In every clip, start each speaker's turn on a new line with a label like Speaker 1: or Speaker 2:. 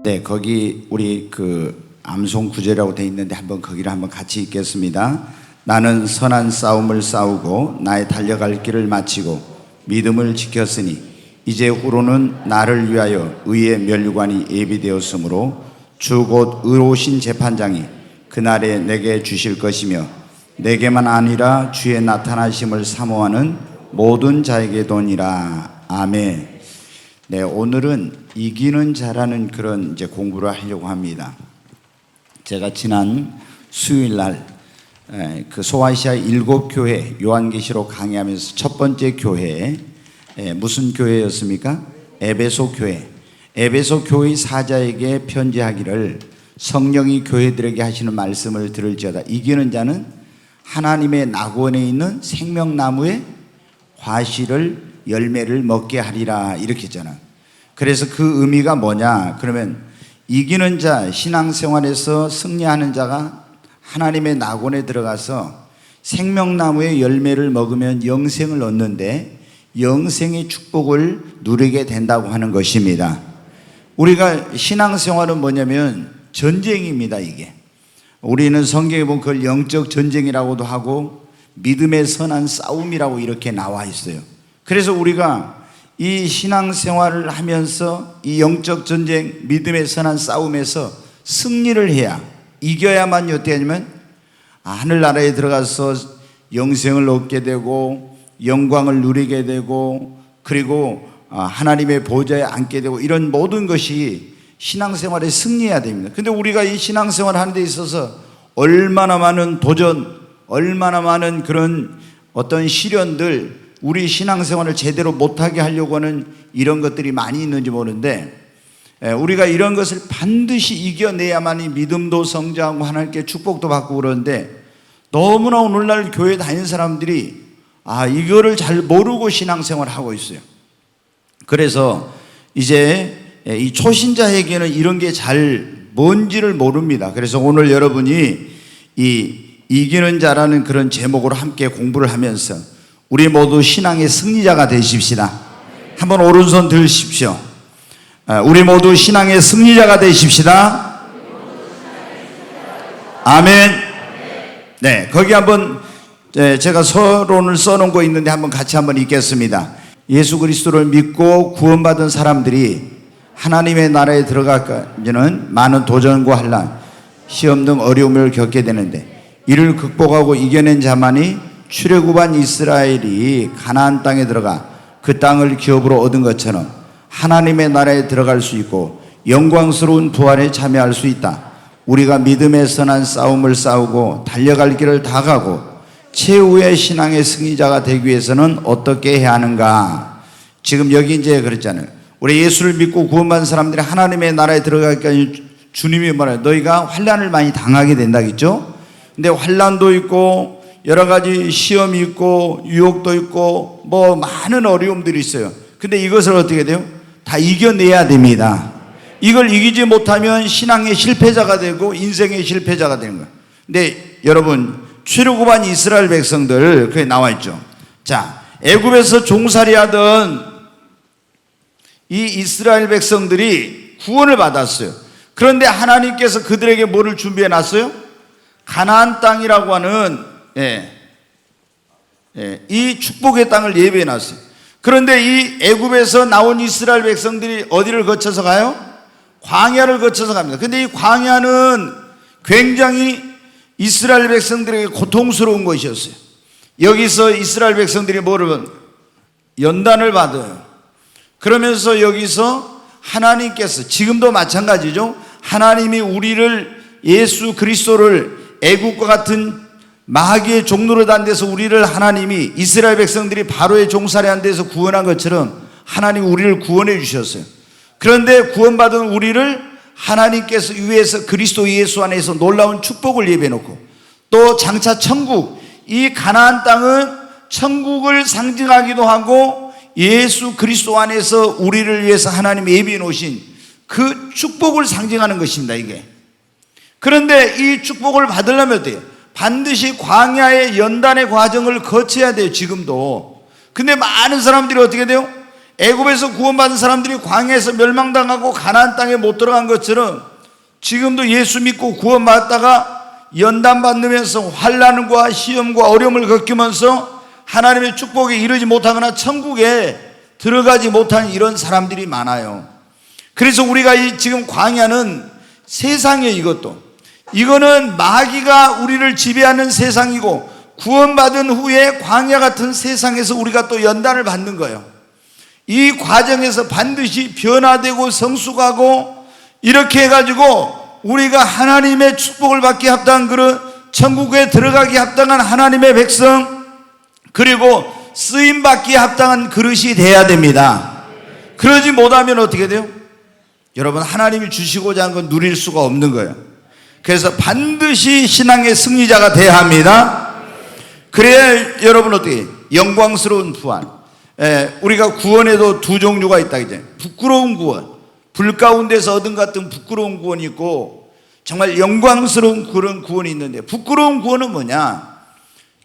Speaker 1: 네, 거기 우리 암송 구절이라고 돼 있는데 거기를 한번 같이 읽겠습니다. 나는 선한 싸움을 싸우고 나의 달려갈 길을 마치고 믿음을 지켰으니 이제 후로는 나를 위하여 의의 면류관이 예비되었으므로 주 곧 의로우신 재판장이 그날에 내게 주실 것이며 내게만 아니라 주의 나타나심을 사모하는 모든 자에게도니라. 아멘. 네, 오늘은 이기는 자라는 그런 공부를 하려고 합니다. 제가 지난 수요일 날 소아시아 7교회 요한계시록 강의하면서 첫 번째 교회 무슨 교회였습니까? 에베소 교회. 에베소 교회 사자에게 편지하기를 성령이 교회들에게 하시는 말씀을 들을지어다. 이기는 자는 하나님의 낙원에 있는 생명나무의 과실을 열매를 먹게 하리라 이렇게 했잖아. 그래서 그 의미가 뭐냐? 그러면 이기는 자, 신앙생활에서 승리하는 자가 하나님의 낙원에 들어가서 생명나무의 열매를 먹으면 영생을 얻는데 영생의 축복을 누리게 된다고 하는 것입니다. 우리가 신앙생활은 뭐냐면 전쟁입니다. 이게 우리는 성경에 보면 그걸 영적 전쟁이라고도 하고 믿음의 선한 싸움이라고 이렇게 나와 있어요. 그래서 우리가 이 신앙생활을 하면서 이 영적 전쟁, 믿음의 선한 싸움에서 승리를 해야, 이겨야만 어떻게 하냐면 하늘나라에 들어가서 영생을 얻게 되고 영광을 누리게 되고 그리고 하나님의 보좌에 앉게 되고 이런 모든 것이 신앙생활에 승리해야 됩니다. 근데 우리가 이 신앙생활 하는 데 있어서 얼마나 많은 도전, 얼마나 많은 그런 어떤 시련들, 우리 신앙생활을 제대로 못하게 하려고 하는 이런 것들이 많이 있는지 모르는데 우리가 이런 것을 반드시 이겨내야만이 믿음도 성장하고 하나님께 축복도 받고 그러는데 너무나 오늘날 교회 다니는 사람들이 이거를 잘 모르고 신앙생활을 하고 있어요. 그래서 이제 이 초신자에게는 이런 게 잘 뭔지를 모릅니다. 그래서 오늘 여러분이 이 이기는 자라는 그런 제목으로 함께 공부를 하면서 우리 모두 신앙의 승리자가 되십시다. 한번 오른손 들으십시오. 우리 모두 신앙의 승리자가 되십시다. 아멘. 네, 거기 한번 제가 서론을 써놓은 거 있는데 한번 같이 한번 읽겠습니다. 예수 그리스도를 믿고 구원받은 사람들이 하나님의 나라에 들어가기는 많은 도전과 환난, 시험 등 어려움을 겪게 되는데 이를 극복하고 이겨낸 자만이 출애굽한 이스라엘이 가나안 땅에 들어가 그 땅을 기업으로 얻은 것처럼 하나님의 나라에 들어갈 수 있고 영광스러운 부활에 참여할 수 있다. 우리가 믿음의 선한 싸움을 싸우고 달려갈 길을 다 가고 최후의 신앙의 승리자가 되기 위해서는 어떻게 해야 하는가? 지금 여기 이제 그랬잖아요. 우리 예수를 믿고 구원받은 사람들이 하나님의 나라에 들어가기까지 주님이 뭐래요? 너희가 환난을 많이 당하게 된다겠죠? 근데 환난도 있고 여러 가지 시험이 있고 유혹도 있고 뭐 많은 어려움들이 있어요. 근데 이것을 어떻게 돼요? 다 이겨내야 됩니다. 이걸 이기지 못하면 신앙의 실패자가 되고 인생의 실패자가 되는 거예요. 근데 여러분 출애굽한 이스라엘 백성들 그게 나와 있죠. 자, 애굽에서 종살이하던 이 이스라엘 백성들이 구원을 받았어요. 그런데 하나님께서 그들에게 뭐를 준비해 놨어요? 가나안 땅이라고 하는 이 축복의 땅을 예비해 놨어요. 그런데 이 애굽에서 나온 이스라엘 백성들이 어디를 거쳐서 가요? 광야를 거쳐서 갑니다. 근데 이 광야는 굉장히 이스라엘 백성들에게 고통스러운 것이었어요. 여기서 이스라엘 백성들이 뭐를 연단을 받아요. 그러면서 여기서 하나님께서 지금도 마찬가지죠. 하나님이 우리를 예수 그리스도를 애국과 같은 마귀의 종로로 단 데서 우리를 하나님이 이스라엘 백성들이 바로의 종살이한 데서 구원한 것처럼 하나님이 우리를 구원해 주셨어요. 그런데 구원받은 우리를 하나님께서 위에서 그리스도 예수 안에서 놀라운 축복을 예비해 놓고 또 장차 천국, 이 가나안 땅은 천국을 상징하기도 하고 예수 그리스도 안에서 우리를 위해서 하나님이 예비해 놓으신 그 축복을 상징하는 것입니다. 이게. 그런데 이 축복을 받으려면 어때요? 반드시 광야의 연단의 과정을 거쳐야 돼요. 지금도. 근데 많은 사람들이 어떻게 돼요? 애굽에서 구원받은 사람들이 광야에서 멸망당하고 가나안 땅에 못 들어간 것처럼 지금도 예수 믿고 구원받다가 연단받으면서 환난과 시험과 어려움을 겪으면서 하나님의 축복에 이르지 못하거나 천국에 들어가지 못하는 이런 사람들이 많아요. 그래서 우리가 지금 광야는 세상이에요. 이거는 마귀가 우리를 지배하는 세상이고, 구원받은 후에 광야 같은 세상에서 우리가 또 연단을 받는 거예요. 이 과정에서 반드시 변화되고 성숙하고 이렇게 해가지고 우리가 하나님의 축복을 받기 합당한 그런 천국에 들어가기 합당한 하나님의 백성, 그리고 쓰임받기 합당한 그릇이 돼야 됩니다. 그러지 못하면 어떻게 돼요? 여러분, 하나님이 주시고자 한 건 누릴 수가 없는 거예요. 그래서 반드시 신앙의 승리자가 돼야 합니다. 그래야 여러분 어떻게 영광스러운 부활, 우리가 구원에도 두 종류가 있다 이제. 부끄러운 구원, 불 가운데서 얻은 같은 부끄러운 구원이 있고, 정말 영광스러운 그런 구원이 있는데, 부끄러운 구원은 뭐냐?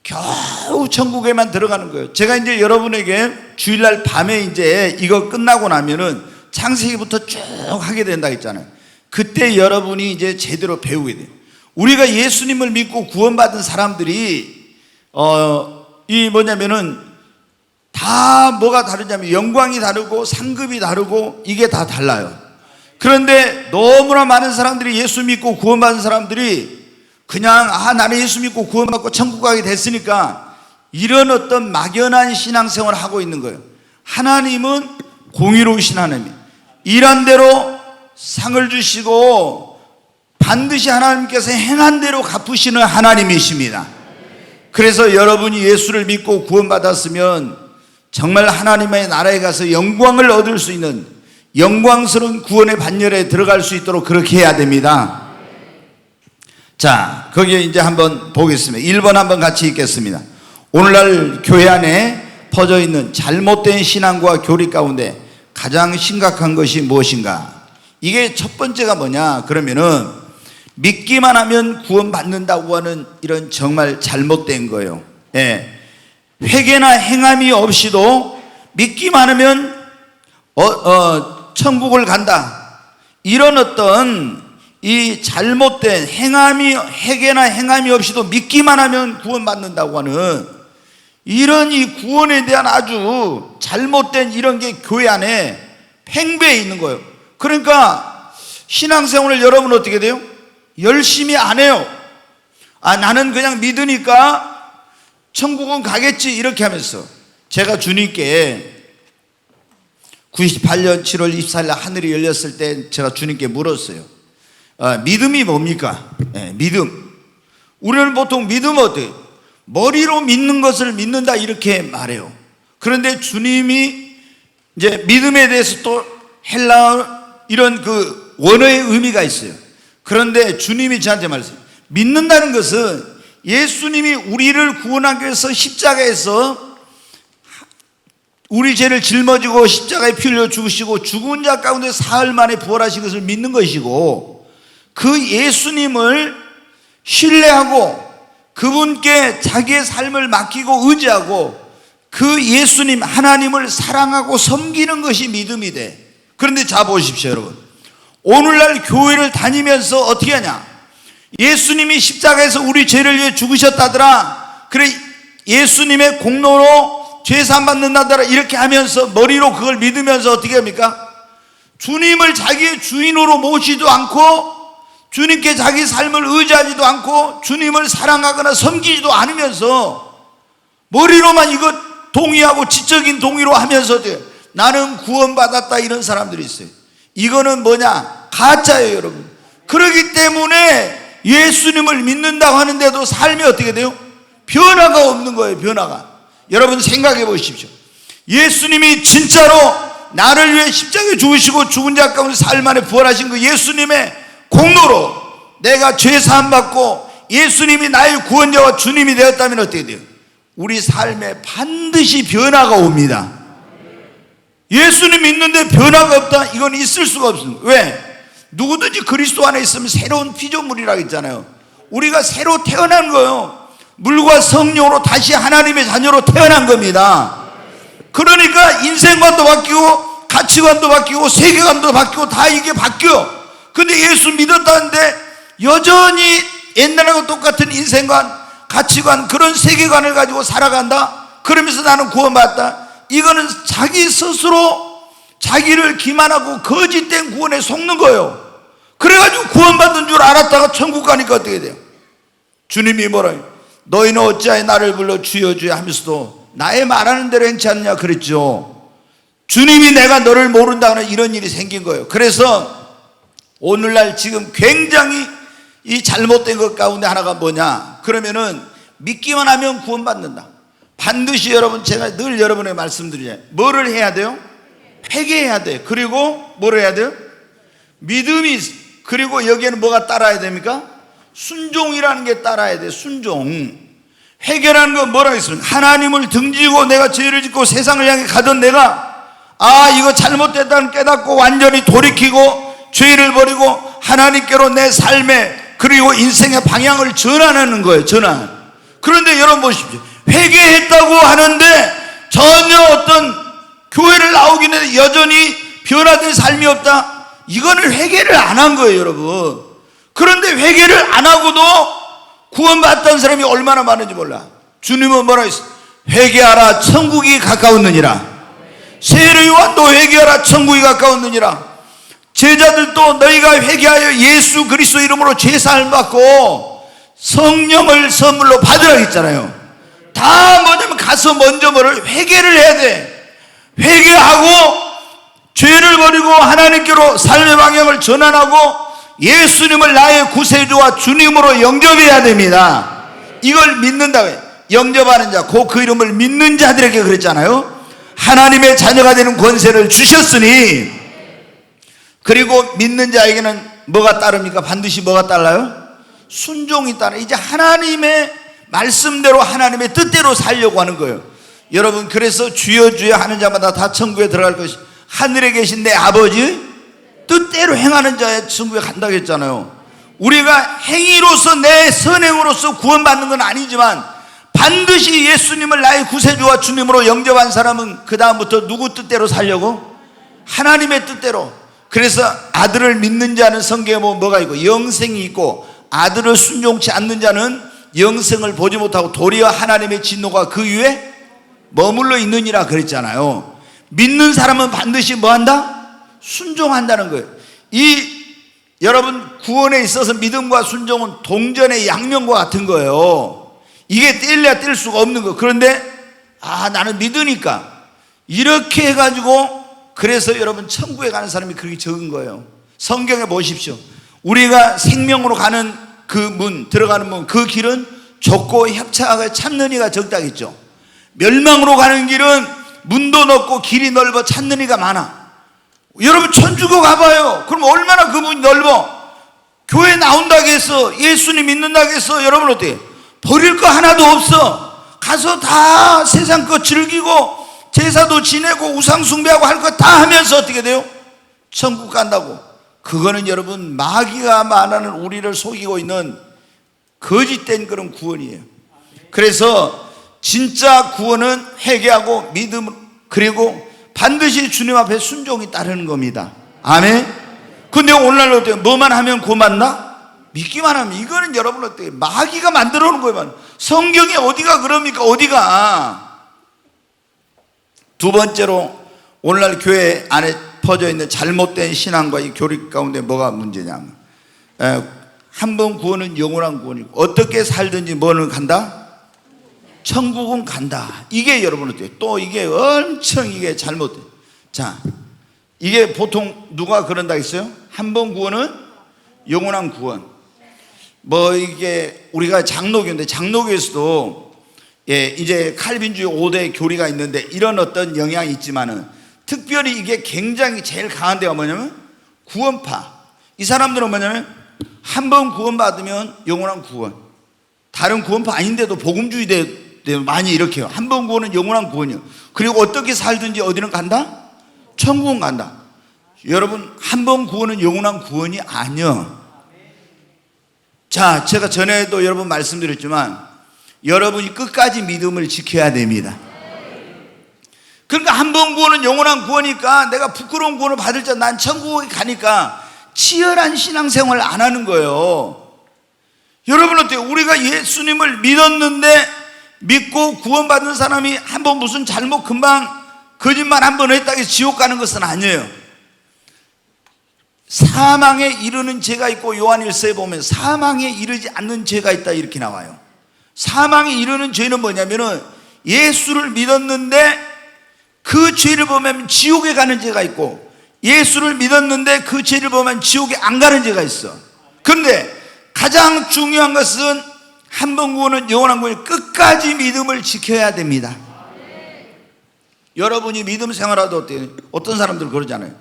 Speaker 1: 겨우 천국에만 들어가는 거예요. 제가 이제 여러분에게 주일날 밤에 이제 이거 끝나고 나면은 창세기부터 쭉 하게 된다 했잖아요. 그때 여러분이 이제 제대로 배우게 돼요. 우리가 예수님을 믿고 구원받은 사람들이 이 뭐냐면은 다 뭐가 다르냐면 영광이 다르고 상급이 다르고 이게 다 달라요. 그런데 너무나 많은 사람들이 예수 믿고 구원받은 사람들이 그냥 나는 예수 믿고 구원받고 천국 가게 됐으니까 이런 어떤 막연한 신앙생활을 하고 있는 거예요. 하나님은 공의로우신 하나님, 일한 대로 상을 주시고 반드시 하나님께서 행한 대로 갚으시는 하나님이십니다. 그래서 여러분이 예수를 믿고 구원받았으면 정말 하나님의 나라에 가서 영광을 얻을 수 있는 영광스러운 구원의 반열에 들어갈 수 있도록 그렇게 해야 됩니다. 자, 거기에 이제 한번 보겠습니다. 1번 한번 같이 읽겠습니다. 오늘날 교회 안에 퍼져 있는 잘못된 신앙과 교리 가운데 가장 심각한 것이 무엇인가? 이게 첫 번째가 뭐냐? 그러면은 믿기만 하면 구원받는다고 하는 이런 정말 잘못된 거예요. 회개나 행함이 없이도 믿기만 하면 천국을 간다. 이런 어떤 이 잘못된 회개나 행함이 없이도 믿기만 하면 구원받는다고 하는 이런 이 구원에 대한 아주 잘못된 이런 게 교회 안에 팽배해 있는 거예요. 그러니까 신앙생활을 여러분 어떻게 돼요? 열심히 안 해요. 나는 그냥 믿으니까 천국은 가겠지 이렇게 하면서. 제가 주님께 98년 7월 24일 날 하늘이 열렸을 때 제가 주님께 물었어요. 믿음이 뭡니까? 믿음. 우리는 보통 믿음은 어때요? 머리로 믿는 것을 믿는다 이렇게 말해요. 그런데 주님이 이제 믿음에 대해서 또 헬라어 이런 그 원어의 의미가 있어요. 그런데 주님이 저한테 말했어요. 믿는다는 것은 예수님이 우리를 구원하기 위해서 십자가에서 우리 죄를 짊어지고 십자가에 피 흘려 죽으시고 죽은 자 가운데 사흘 만에 부활하신 것을 믿는 것이고, 그 예수님을 신뢰하고 그분께 자기의 삶을 맡기고 의지하고 그 예수님 하나님을 사랑하고 섬기는 것이 믿음이 돼. 그런데 자 보십시오 여러분, 오늘날 교회를 다니면서 어떻게 하냐? 예수님이 십자가에서 우리 죄를 위해 죽으셨다더라, 그래 예수님의 공로로 죄사함 받는다더라 이렇게 하면서 머리로 그걸 믿으면서 어떻게 합니까? 주님을 자기의 주인으로 모시지도 않고 주님께 자기 삶을 의지하지도 않고 주님을 사랑하거나 섬기지도 않으면서 머리로만 이것 동의하고 지적인 동의로 하면서 나는 구원받았다 이런 사람들이 있어요. 이거는 뭐냐? 가짜예요 여러분. 그렇기 때문에 예수님을 믿는다고 하는데도 삶이 어떻게 돼요? 변화가 없는 거예요. 변화가. 여러분 생각해 보십시오. 예수님이 진짜로 나를 위해 십자가에 죽으시고 죽은 자 가운데 사흘 만에 부활하신 그 예수님의 공로로 내가 죄 사함 받고 예수님이 나의 구원자와 주님이 되었다면 어떻게 돼요? 우리 삶에 반드시 변화가 옵니다. 예수님 믿는데 변화가 없다? 이건 있을 수가 없습니다. 왜? 누구든지 그리스도 안에 있으면 새로운 피조물이라고 했잖아요. 우리가 새로 태어난 거예요. 물과 성령으로 다시 하나님의 자녀로 태어난 겁니다. 그러니까 인생관도 바뀌고 가치관도 바뀌고 세계관도 바뀌고 다 이게 바뀌어. 근데 예수 믿었다는데 여전히 옛날하고 똑같은 인생관, 가치관, 그런 세계관을 가지고 살아간다? 그러면서 나는 구원받았다? 이거는 자기 스스로 자기를 기만하고 거짓된 구원에 속는 거예요. 그래가지고 구원받은 줄 알았다가 천국 가니까 어떻게 돼요? 주님이 뭐라요? 너희는 어찌하여 나를 불러 주여 주여 하면서도 나의 말하는 대로 행치 않느냐 그랬죠. 주님이 내가 너를 모른다는 이런 일이 생긴 거예요. 그래서 오늘날 지금 굉장히 이 잘못된 것 가운데 하나가 뭐냐 그러면은 믿기만 하면 구원받는다. 반드시 여러분, 제가 늘 여러분에게 말씀드리잖아요. 뭐를 해야 돼요? 회개해야 돼. 그리고 뭘 해야 돼요? 믿음이, 그리고 여기에는 뭐가 따라야 됩니까? 순종이라는 게 따라야 돼. 순종. 회개라는 건 뭐라고 했습니까? 하나님을 등지고 내가 죄를 짓고 세상을 향해 가던 내가 이거 잘못됐다는 깨닫고 완전히 돌이키고 죄를 버리고 하나님께로 내 삶의 그리고 인생의 방향을 전환하는 거예요. 전환. 그런데 여러분 보십시오. 회개했다고 하는데 전혀 어떤 교회를 나오긴 해도 여전히 변화된 삶이 없다? 이거는 회개를 안 한 거예요, 여러분. 그런데 회개를 안 하고도 구원받았다는 사람이 얼마나 많은지 몰라. 주님은 뭐라 했어? 회개하라, 천국이 가까웠느니라. 세례 요한도 회개하라, 천국이 가까웠느니라. 제자들도 너희가 회개하여 예수 그리스도 이름으로 죄사함을 받고 성령을 선물로 받으라 했잖아요. 다 뭐냐면 가서 먼저 뭐를 회개를 해야 돼. 회개하고 죄를 버리고 하나님께로 삶의 방향을 전환하고 예수님을 나의 구세주와 주님으로 영접해야 됩니다. 이걸 믿는다고 해요. 영접하는 자, 그 이름을 믿는 자들에게 그랬잖아요. 하나님의 자녀가 되는 권세를 주셨으니. 그리고 믿는 자에게는 뭐가 따릅니까? 반드시 뭐가 따라요? 순종이 따라. 이제 하나님의 말씀대로 하나님의 뜻대로 살려고 하는 거예요. 여러분, 그래서 주여 주여 하는 자마다 다 천국에 들어갈 것이 하늘에 계신 내 아버지 뜻대로 행하는 자의 천국에 간다고 했잖아요. 우리가 행위로서 내 선행으로서 구원받는 건 아니지만 반드시 예수님을 나의 구세주와 주님으로 영접한 사람은 그 다음부터 누구 뜻대로 살려고? 하나님의 뜻대로. 그래서 아들을 믿는 자는 성경에 보면 뭐가 있고 영생이 있고, 아들을 순종치 않는 자는 영생을 보지 못하고 도리어 하나님의 진노가 그 위에 머물러 있느니라 그랬잖아요. 믿는 사람은 반드시 뭐한다? 순종한다는 거예요. 여러분, 구원에 있어서 믿음과 순종은 동전의 양면과 같은 거예요. 이게 뗄래야 뗄 수가 없는 거예요. 그런데 나는 믿으니까 이렇게 해가지고, 그래서 여러분 천국에 가는 사람이 그렇게 적은 거예요. 성경에 보십시오. 우리가 생명으로 가는 그 문, 들어가는 문, 그 길은 좁고 협착하고 찾는 이가 적다겠죠. 멸망으로 가는 길은 문도 넓고 길이 넓어 찾는 이가 많아. 여러분 천주교 가봐요. 그럼 얼마나 그 문이 넓어. 교회 나온다고 해서, 예수님 믿는다고 해서 여러분 어때요? 버릴 거 하나도 없어. 가서 다 세상 거 즐기고 제사도 지내고 우상 숭배하고 할 거 다 하면서 어떻게 돼요? 천국 간다고. 그거는 여러분 마귀가 말하는 우리를 속이고 있는 거짓된 그런 구원이에요. 그래서 진짜 구원은 회개하고 믿음, 그리고 반드시 주님 앞에 순종이 따르는 겁니다. 아멘. 근데 오늘날 어때요? 뭐만 하면 구원받나? 믿기만 하면. 이거는 여러분 어때요? 마귀가 만들어 놓은 거예요. 성경에 어디가 그럽니까? 어디가? 두 번째로, 오늘날 교회 안에 퍼져 있는 잘못된 신앙과 이 교리 가운데 뭐가 문제냐면, 한 번 구원은 영원한 구원이고, 어떻게 살든지 뭐는 간다? 천국은 간다. 이게 여러분 어때요? 또 이게 엄청 이게 잘못돼. 자, 이게 보통 누가 그런다 했어요? 한 번 구원은 영원한 구원. 이게 우리가 장로교인데, 장로교에서도 이제 칼빈주의 5대 교리가 있는데 이런 어떤 영향이 있지만은, 특별히 이게 굉장히 제일 강한 데가 뭐냐면 구원파. 이 사람들은 뭐냐면 한 번 구원받으면 영원한 구원. 다른 구원파 아닌데도 복음주의 대 많이 이렇게 해요. 한 번 구원은 영원한 구원이요. 그리고 어떻게 살든지 어디는 간다? 천국은 간다. 여러분, 한 번 구원은 영원한 구원이 아니요. 자, 제가 전에도 여러분 말씀드렸지만 여러분이 끝까지 믿음을 지켜야 됩니다. 그러니까 한 번 구원은 영원한 구원이니까 내가 부끄러운 구원을 받을 자 난 천국에 가니까 치열한 신앙생활을 안 하는 거예요. 여러분 어때요? 우리가 예수님을 믿었는데 믿고 구원받은 사람이 한번 무슨 잘못 금방 거짓말 한 번 했다고 해서 지옥 가는 것은 아니에요. 사망에 이르는 죄가 있고 요한일서에 보면 사망에 이르지 않는 죄가 있다 이렇게 나와요. 사망에 이르는 죄는 뭐냐면은 예수를 믿었는데 그 죄를 보면 지옥에 가는 죄가 있고 예수를 믿었는데 그 죄를 보면 지옥에 안 가는 죄가 있어. 그런데 가장 중요한 것은 한 번 구원은 영원한 구원이 끝까지 믿음을 지켜야 됩니다. 여러분이 믿음 생활하도 어때요? 어떤 사람들 그러잖아요.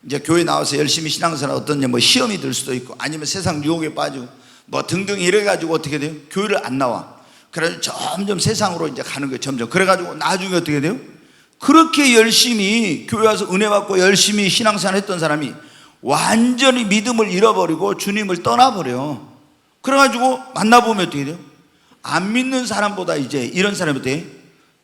Speaker 1: 이제 교회 나와서 열심히 신앙생활 어떤 뭐 시험이 들 수도 있고 아니면 세상 유혹에 빠지고 뭐 등등 이래가지고 어떻게 돼요? 교회를 안 나와. 그래서 점점 세상으로 이제 가는 거예요. 점점. 그래가지고 나중에 어떻게 돼요? 그렇게 열심히 교회 와서 은혜 받고 열심히 신앙생활 했던 사람이 완전히 믿음을 잃어버리고 주님을 떠나버려. 그래가지고 만나보면 어떻게 돼요? 안 믿는 사람보다 이제 이런 사람이 어때요?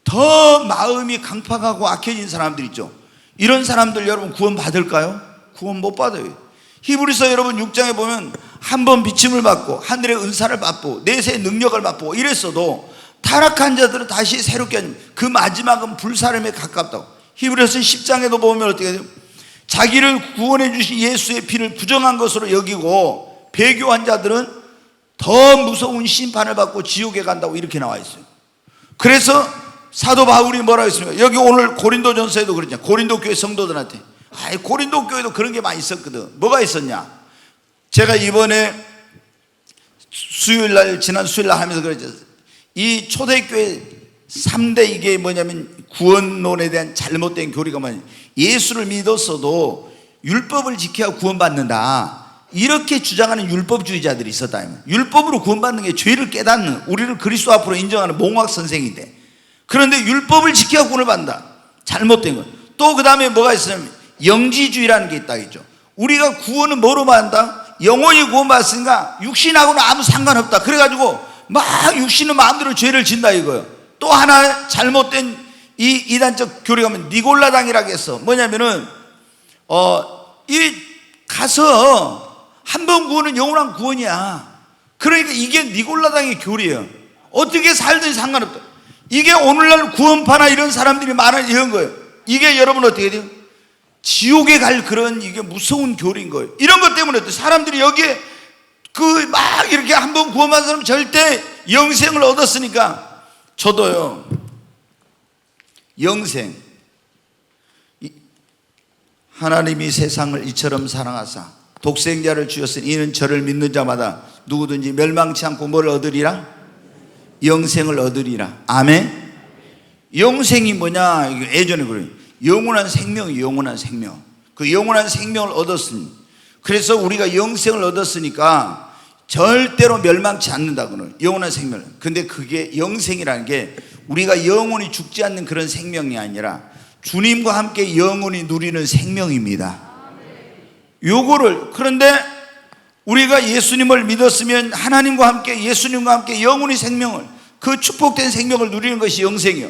Speaker 1: 더 마음이 강팍하고 악해진 사람들 있죠. 이런 사람들 여러분 구원 받을까요? 구원 못 받아요. 히브리서 여러분 6장에 보면 한 번 비침을 받고 하늘의 은사를 받고 내세의 능력을 받고 이랬어도 타락한 자들은 다시 새롭게 그 마지막은 불사름에 가깝다고. 히브리서 10장에도 보면 어떻게 돼요? 자기를 구원해 주신 예수의 피를 부정한 것으로 여기고 배교한 자들은 더 무서운 심판을 받고 지옥에 간다고 이렇게 나와 있어요. 그래서 사도 바울이 뭐라고 했습니까? 여기 오늘 고린도전서에도 그랬잖아요. 고린도 교회 성도들한테 고린도 교회도 그런 게 많이 있었거든. 뭐가 있었냐? 제가 이번에 지난 수요일날 하면서 그랬죠. 이 초대교회 3대 이게 뭐냐면 구원론에 대한 잘못된 교리가 뭐냐면 예수를 믿었어도 율법을 지켜야 구원받는다 이렇게 주장하는 율법주의자들이 있었다. 율법으로 구원받는 게 죄를 깨닫는 우리를 그리스도 앞으로 인정하는 몽학 선생인데 그런데 율법을 지켜야 구원을 받는다. 잘못된 것. 또 그 다음에 뭐가 있으면 영지주의라는 게 있다 했죠. 우리가 구원은 뭐로 받는다? 영원히 구원받았으니까 육신하고는 아무 상관없다. 그래가지고 막 육신은 마음대로 죄를 진다 이거예요. 또 하나 잘못된 이 이단적 교리가 면 니골라당이라고 했어. 뭐냐면은 이 가서 한 번 구원은 영원한 구원이야. 그러니까 이게 니골라당의 교리예요. 어떻게 살든지 상관없다. 이게 오늘날 구원파나 이런 사람들이 많은 이런 거예요. 이게 여러분 어떻게 돼요? 지옥에 갈 그런 이게 무서운 교리인 거예요. 이런 것 때문에 사람들이 여기에 그 막 이렇게 한 번 구원받은 사람 절대 영생을 얻었으니까 저도요. 영생 하나님이 세상을 이처럼 사랑하사 독생자를 주셨으니 이는 저를 믿는 자마다 누구든지 멸망치 않고 뭘 얻으리라? 영생을 얻으리라. 아멘. 영생이 뭐냐? 예전에 그래요. 영원한 생명이 영원한 생명. 그 영원한 생명을 얻었으니 그래서 우리가 영생을 얻었으니까 절대로 멸망치 않는다고는 영원한 생명을. 근데 그게 영생이라는 게 우리가 영원히 죽지 않는 그런 생명이 아니라 주님과 함께 영원히 누리는 생명입니다. 요거를 그런데 우리가 예수님을 믿었으면 하나님과 함께 예수님과 함께 영원히 생명을 그 축복된 생명을 누리는 것이 영생이요.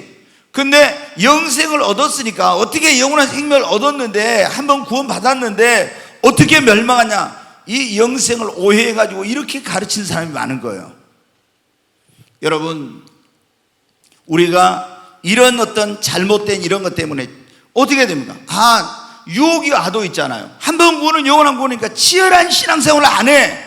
Speaker 1: 근데 영생을 얻었으니까 어떻게 영원한 생명을 얻었는데 한번 구원 받았는데 어떻게 멸망하냐? 이 영생을 오해해가지고 이렇게 가르치는 사람이 많은 거예요. 여러분 우리가 이런 어떤 잘못된 이런 것 때문에 어떻게 됩니까? 유혹이 와도 있잖아요. 한 번 구원은 영원한 구원이니까 치열한 신앙생활을 안 해.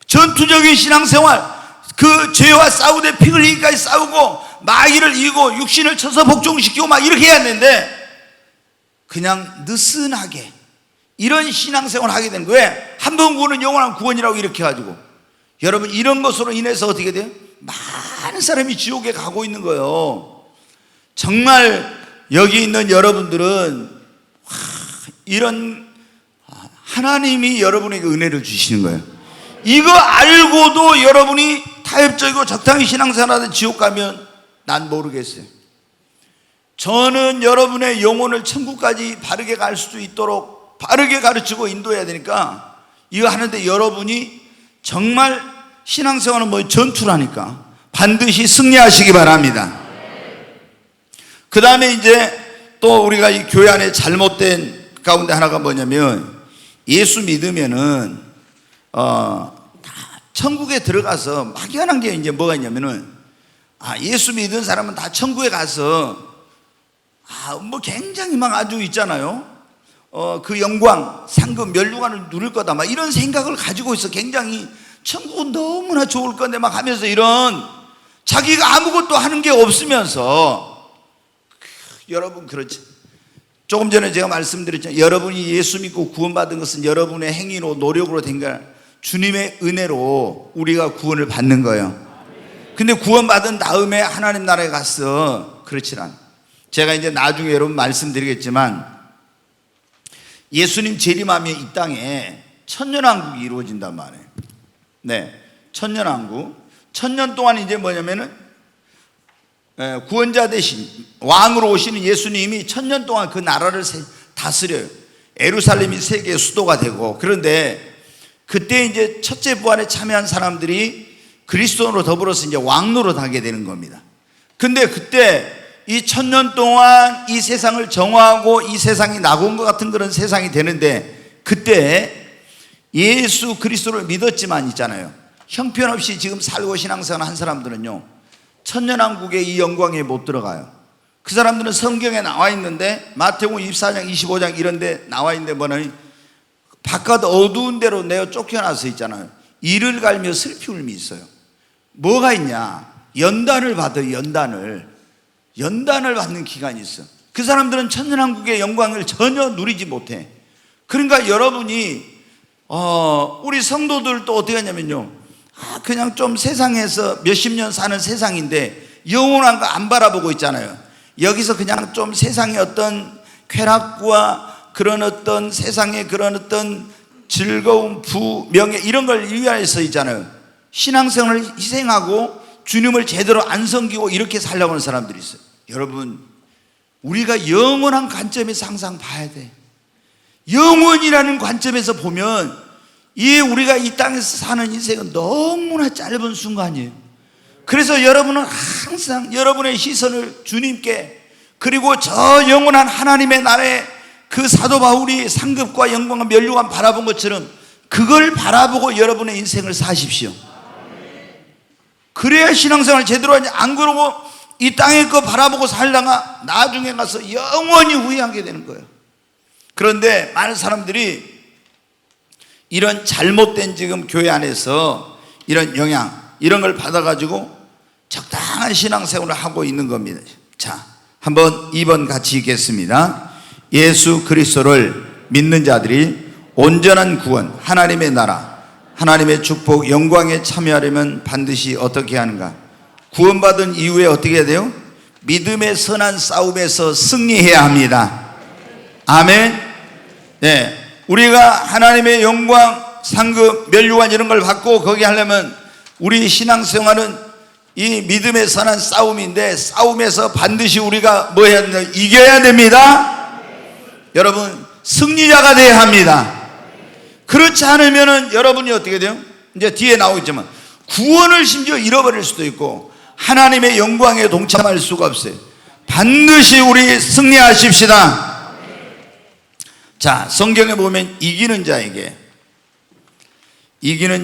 Speaker 1: 전투적인 신앙생활 그 죄와 싸우되 피 흘리기까지 싸우고 마귀를 이기고 육신을 쳐서 복종시키고 막 이렇게 해야 되는데 그냥 느슨하게 이런 신앙생활을 하게 되는 거예요. 한 번 구원은 영원한 구원이라고 이렇게 해가지고 여러분 이런 것으로 인해서 어떻게 돼요? 많은 사람이 지옥에 가고 있는 거예요. 정말 여기 있는 여러분들은 이런 하나님이 여러분에게 은혜를 주시는 거예요. 이거 알고도 여러분이 타협적이고 적당히 신앙생활하다 지옥 가면 난 모르겠어요. 저는 여러분의 영혼을 천국까지 바르게 갈 수 있도록 바르게 가르치고 인도해야 되니까 이거 하는데 여러분이 정말 신앙생활은 뭐 전투라니까 반드시 승리하시기 바랍니다. 그 다음에 이제 또 우리가 이 교회 안에 잘못된 가운데 하나가 뭐냐면, 예수 믿으면은 다 천국에 들어가서 막연한 게 이제 뭐가 있냐면은, 예수 믿은 사람은 다 천국에 가서 뭐 굉장히 막 아주 있잖아요. 그 영광, 상급, 면류관을 누릴 거다, 막 이런 생각을 가지고 있어. 굉장히 천국은 너무나 좋을 건데 막 하면서, 이런 자기가 아무것도 하는 게 없으면서. 여러분, 그렇지. 조금 전에 제가 말씀드렸잖아요. 여러분이 예수 믿고 구원받은 것은 여러분의 행위로, 노력으로 된 게 주님의 은혜로 우리가 구원을 받는 거예요. 근데 구원받은 다음에 하나님 나라에 가서 그렇지 않아요. 제가 이제 나중에 여러분 말씀드리겠지만, 예수님 재림하면 이 땅에 천년왕국이 이루어진단 말이에요. 네, 천년왕국. 천년 동안 이제 뭐냐면은 구원자 대신 왕으로 오시는 예수님이 천년 동안 그 나라를 다스려요. 예루살렘이 세계의 수도가 되고. 그런데 그때 이제 첫째 부활에 참여한 사람들이 그리스도로 더불어서 이제 왕노릇 하게 되는 겁니다. 근데 그때 이 천년 동안 이 세상을 정화하고 이 세상이 낙원과 같은 그런 세상이 되는데, 그때 예수 그리스도를 믿었지만 있잖아요, 형편없이 지금 살고 신앙생활 한 사람들은요, 천년왕국의 이 영광에 못 들어가요. 그 사람들은 성경에 나와 있는데, 마태복음 24장 25장 이런 데 나와 있는데 뭐냐면, 바깥 어두운 데로 내어 쫓겨나서 있잖아요. 이를 갈며 슬피 울미 있어요. 뭐가 있냐? 연단을 받아요. 연단을 받는 기간이 있어. 그 사람들은 천년왕국의 영광을 전혀 누리지 못해. 그러니까 여러분이 우리 성도들도 어떻게 하냐면요, 그냥 좀 세상에서 몇십 년 사는 세상인데 영원한 거 안 바라보고 있잖아요. 여기서 그냥 좀 세상의 어떤 쾌락과 그런 어떤 세상의 그런 어떤 즐거움, 부, 명예 이런 걸 위하여서 있잖아요. 신앙생활을 희생하고 주님을 제대로 안 섬기고 이렇게 살려고 하는 사람들이 있어요. 여러분, 우리가 영원한 관점에서 항상 봐야 돼. 영원이라는 관점에서 보면 우리가 이 땅에서 사는 인생은 너무나 짧은 순간이에요. 그래서 여러분은 항상 여러분의 시선을 주님께, 그리고 저 영원한 하나님의 나라에 그 사도 바울이 상급과 영광과 면류관 바라본 것처럼 그걸 바라보고 여러분의 인생을 사십시오. 그래야 신앙생활 제대로 하지. 안 그러고 이 땅에 거 바라보고 살다가 나중에 가서 영원히 후회하게 되는 거예요. 그런데 많은 사람들이 이런 잘못된 지금 교회 안에서 이런 영향, 이런 걸 받아가지고 적당한 신앙생활을 하고 있는 겁니다. 자, 한번 2번 같이 읽겠습니다. 예수 그리스도를 믿는 자들이 온전한 구원, 하나님의 나라, 하나님의 축복, 영광에 참여하려면 반드시 어떻게 하는가? 구원받은 이후에 어떻게 해야 돼요? 믿음의 선한 싸움에서 승리해야 합니다. 아멘. 네, 우리가 하나님의 영광, 상급, 면류관 이런 걸 받고 거기 하려면 우리 신앙생활은 이 믿음의 선한 싸움인데, 싸움에서 반드시 우리가 뭐 해야 됩니까? 이겨야 됩니다. 여러분, 승리자가 돼야 합니다. 그렇지 않으면은 여러분이 어떻게 돼요? 이제 뒤에 나오겠지만 구원을 심지어 잃어버릴 수도 있고 하나님의 영광에 동참할 수가 없어요. 반드시 우리 승리하십시다. 자, 성경에 보면 이기는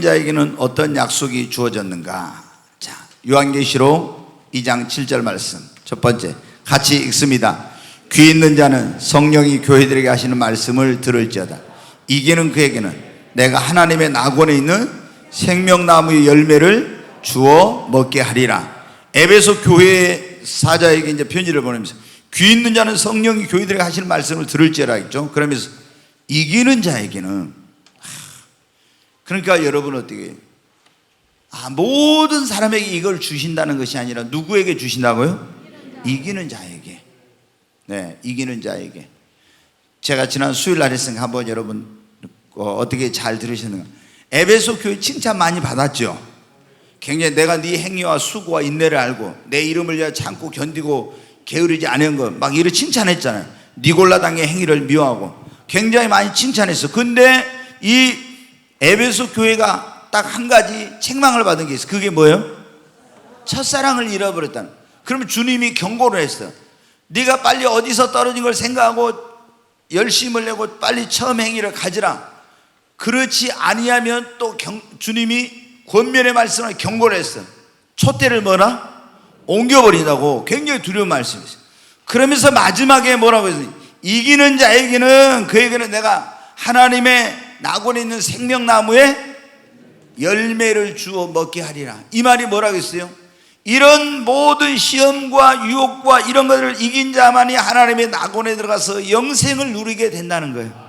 Speaker 1: 자에게는 어떤 약속이 주어졌는가? 자, 요한계시록 2장 7절 말씀. 첫 번째, 같이 읽습니다. 귀 있는 자는 성령이 교회들에게 하시는 말씀을 들을지어다. 이기는 그에게는 내가 하나님의 낙원에 있는 생명나무의 열매를 주어 먹게 하리라. 에베소 교회 사자에게 이제 편지를 보내면서 귀 있는 자는 성령이 교회들에게 하시는 말씀을 들을지어라 했죠. 그러면서 이기는 자에게는, 그러니까 여러분 어떻게 해요? 모든 사람에게 이걸 주신다는 것이 아니라 누구에게 주신다고요? 이기는 자에게. 네, 이기는 자에게. 제가 지난 수요일 날 했으니까 한번 여러분 어떻게 잘 들으셨는가? 에베소 교회 칭찬 많이 받았죠. 굉장히 내가 네 행위와 수고와 인내를 알고 내 이름을 위하여 참고 견디고 게으르지 않은 것 막 이렇게 칭찬했잖아요. 니골라당의 행위를 미워하고 굉장히 많이 칭찬했어. 근데 이 에베소 교회가 딱 한 가지 책망을 받은 게 있어. 그게 뭐예요? 첫사랑을 잃어버렸다는. 그러면 주님이 경고를 했어요. 네가 빨리 어디서 떨어진 걸 생각하고 열심을 내고 빨리 처음 행위를 가지라. 그렇지 아니하면 또 주님이 권면의 말씀을 경고를 했어요. 촛대를 뭐라? 옮겨버린다고. 굉장히 두려운 말씀이었어요. 그러면서 마지막에 뭐라고 했어요? 이기는 자에게는, 그에게는 내가 하나님의 낙원에 있는 생명나무에 열매를 주어 먹게 하리라. 이 말이 뭐라고 했어요? 이런 모든 시험과 유혹과 이런 것들을 이긴 자만이 하나님의 낙원에 들어가서 영생을 누리게 된다는 거예요.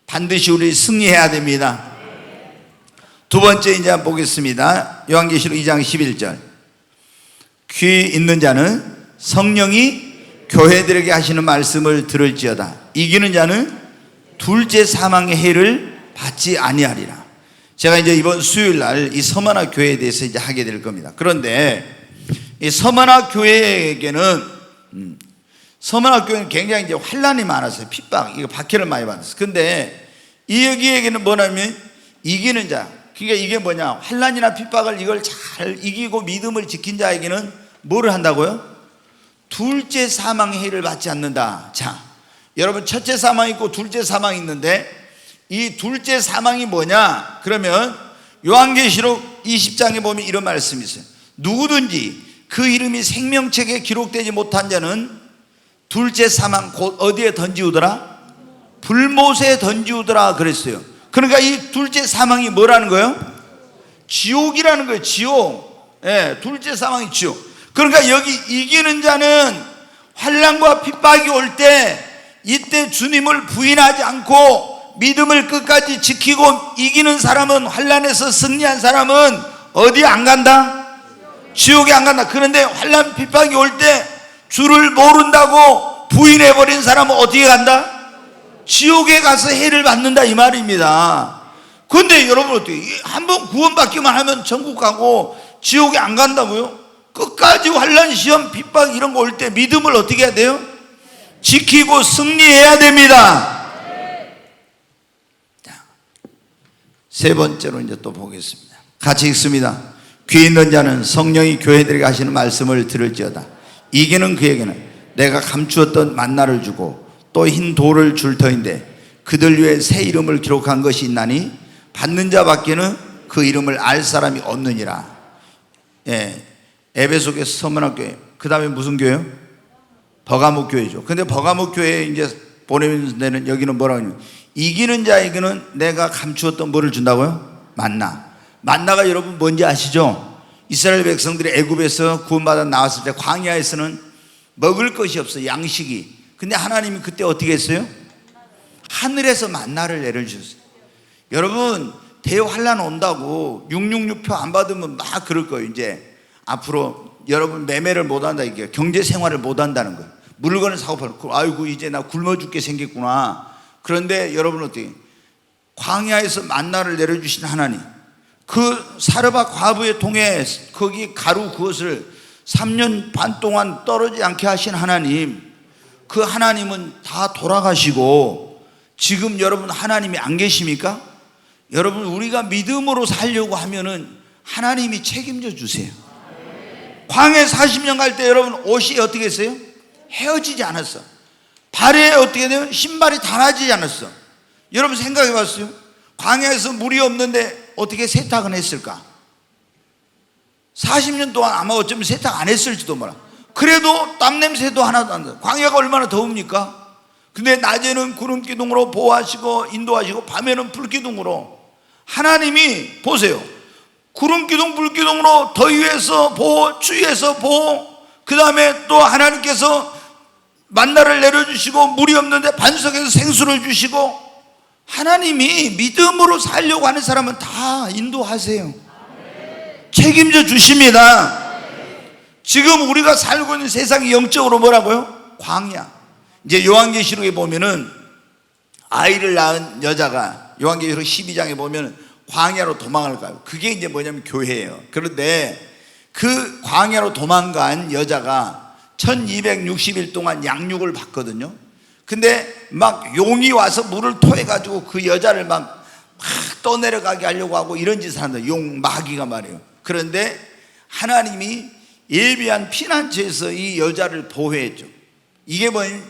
Speaker 1: 반드시 우리 승리해야 됩니다. 두 번째 이제 한번 보겠습니다. 요한계시록 2장 11절. 귀 있는 자는 성령이 교회들에게 하시는 말씀을 들을지어다. 이기는 자는 둘째 사망의 해를 받지 아니하리라. 제가 이제 이번 수요일 날 이 서머나 교회에 대해서 이제 하게 될 겁니다. 그런데 이 서머나 교회에게는 서머나 교회는 굉장히 이제 환란이 많았어요. 핍박, 이거 박해를 많이 받았어요. 근데 이 여기에게는 뭐냐면 이기는 자, 그러니까 이게 뭐냐, 환란이나 핍박을 이걸 잘 이기고 믿음을 지킨 자에게는 뭐를 한다고요? 둘째 사망의 해를 받지 않는다. 자, 여러분, 첫째 사망이 있고 둘째 사망이 있는데 이 둘째 사망이 뭐냐? 그러면 요한계시록 20장에 보면 이런 말씀이 있어요. 누구든지 그 이름이 생명책에 기록되지 못한 자는 둘째 사망, 곧 어디에 던지우더라? 불못에 던지우더라 그랬어요. 그러니까 이 둘째 사망이 뭐라는 거예요? 지옥이라는 거예요. 지옥. 예, 둘째 사망이 지옥. 그러니까 여기 이기는 자는 환난과 핍박이 올 때, 이때 주님을 부인하지 않고 믿음을 끝까지 지키고 이기는 사람은, 환난에서 승리한 사람은 어디 안 간다? 지옥에 안 간다. 그런데 환난 핍박이 올 때 주를 모른다고 부인해버린 사람은 어디에 간다? 지옥에 가서 해를 받는다, 이 말입니다. 그런데 여러분 어떻게, 한번 구원받기만 하면 천국 가고 지옥에 안 간다고요? 끝까지 환난, 시험, 핍박 이런 거 올 때 믿음을 어떻게 해야 돼요? 지키고 승리해야 됩니다. 세 번째로 이제 또 보겠습니다. 같이 읽습니다. 귀 있는 자는 성령이 교회들에게 하시는 말씀을 들을지어다. 이기는 그에게는 내가 감추었던 만나를 주고 또 흰 돌을 줄 터인데 그들 위에 새 이름을 기록한 것이 있나니 받는 자밖에는 그 이름을 알 사람이 없느니라. 예, 에베소교회, 서머나교회, 그 다음에 무슨 교회요? 버가목 교회죠. 근데 버가목 교회에 이제 보내는 데는 여기는 뭐라고 하냐면 이기는 자에게는 내가 감추었던 뭐를 준다고요? 만나. 만나가 여러분 뭔지 아시죠? 이스라엘 백성들이 애굽에서 구원받아 나왔을 때 광야에서는 먹을 것이 없어요. 양식이. 근데 하나님이 그때 어떻게 했어요? 하늘에서 만나를 내려주셨어요. 여러분, 대환란 온다고 666표 안 받으면 막 그럴 거예요. 이제 앞으로 여러분 매매를 못 한다, 이게 경제 생활을 못 한다는 거예요. 물건을 사고 팔고, 아이고 이제 나 굶어 죽게 생겼구나. 그런데 여러분 어떻게, 광야에서 만나를 내려주신 하나님, 그 사르밧 과부의 통에 거기 가루 그것을 3년 반 동안 떨어지지 않게 하신 하나님, 그 하나님은 다 돌아가시고 지금 여러분 하나님이 안 계십니까? 여러분, 우리가 믿음으로 살려고 하면은 하나님이 책임져 주세요. 광야 40년 갈 때 여러분 옷이 어떻게 했어요? 헤어지지 않았어. 발에 어떻게 되면 신발이 닳아지지 않았어. 여러분 생각해 봤어요? 광야에서 물이 없는데 어떻게 세탁은 했을까? 40년 동안 아마 어쩌면 세탁 안 했을지도 몰라. 그래도 땀 냄새도 하나도 안 나. 광야가 얼마나 더웁니까? 근데 낮에는 구름 기둥으로 보호하시고 인도하시고 밤에는 불 기둥으로. 하나님이 보세요, 구름 기둥 불 기둥으로 더위에서 보호, 추위에서 보호, 그 다음에 또 하나님께서 만나를 내려주시고 물이 없는데 반석에서 생수를 주시고. 하나님이 믿음으로 살려고 하는 사람은 다 인도하세요. 책임져 주십니다. 지금 우리가 살고 있는 세상이 영적으로 뭐라고요? 광야. 이제 요한계시록에 보면은 아이를 낳은 여자가 요한계시록 12장에 보면 광야로 도망을 가요. 그게 이제 뭐냐면 교회예요. 그런데 그 광야로 도망간 여자가 1260일 동안 양육을 받거든요. 근데 막 용이 와서 물을 토해가지고 그 여자를 막 떠내려가게 하려고 하고 이런 짓을 한다. 용, 마귀가 말이에요. 그런데 하나님이 예비한 피난처에서 이 여자를 보호했죠. 이게 뭐예요?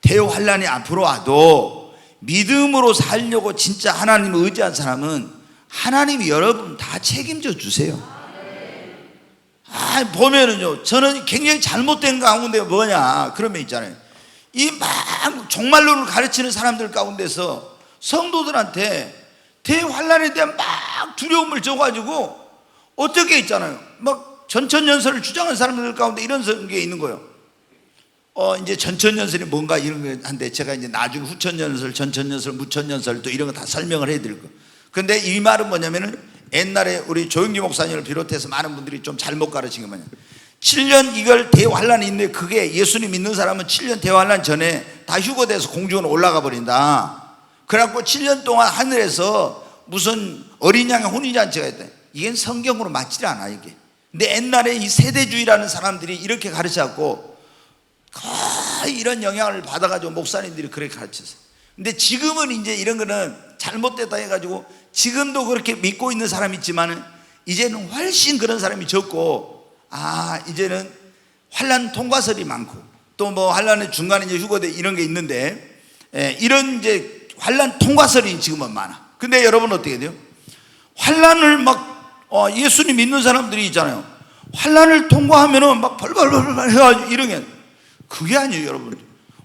Speaker 1: 대환란이 앞으로 와도 믿음으로 살려고 진짜 하나님을 의지한 사람은 하나님이 여러분 다 책임져 주세요. 보면은요, 저는 굉장히 잘못된 가운데 뭐냐 그러면 있잖아요, 이 막 종말론을 가르치는 사람들 가운데서 성도들한테 대환란에 대한 막 두려움을 줘가지고 어떻게 있잖아요, 막 전천연설을 주장하는 사람들 가운데 이런 게 있는 거예요. 이제 전천연설이 뭔가 이런 거 한데 제가 이제 나중에 후천연설, 전천연설, 무천연설 또 이런 거 다 설명을 해드릴 거예요. 근데 이 말은 뭐냐면은 옛날에 우리 조영기 목사님을 비롯해서 많은 분들이 좀 잘못 가르친 게 뭐냐, 7년 이걸 대환란이 있는데 그게 예수님 믿는 사람은 7년 대환란 전에 다 휴거돼서 공중으로 올라가 버린다. 그래갖고 7년 동안 하늘에서 무슨 어린 양의 혼인잔치가 있다. 이게 성경으로 맞지 않아 이게. 근데 옛날에 이 세대주의라는 사람들이 이렇게 가르쳐갖고 거의 이런 영향을 받아가지고 목사님들이 그렇게 가르쳤어요. 근데 지금은 이제 이런 거는 잘못됐다 해가지고 지금도 그렇게 믿고 있는 사람이 있지만은 이제는 훨씬 그런 사람이 적고, 이제는 환난 통과설이 많고 또 뭐 환난의 중간에 이제 휴거돼 이런 게 있는데, 이런 이제 환난 통과설이 지금은 많아. 근데 여러분 어떻게 돼요? 환난을 막 예수님 믿는 사람들이 있잖아요. 환난을 통과하면은 막 벌벌벌 해가지고 이런 게, 그게 아니에요 여러분.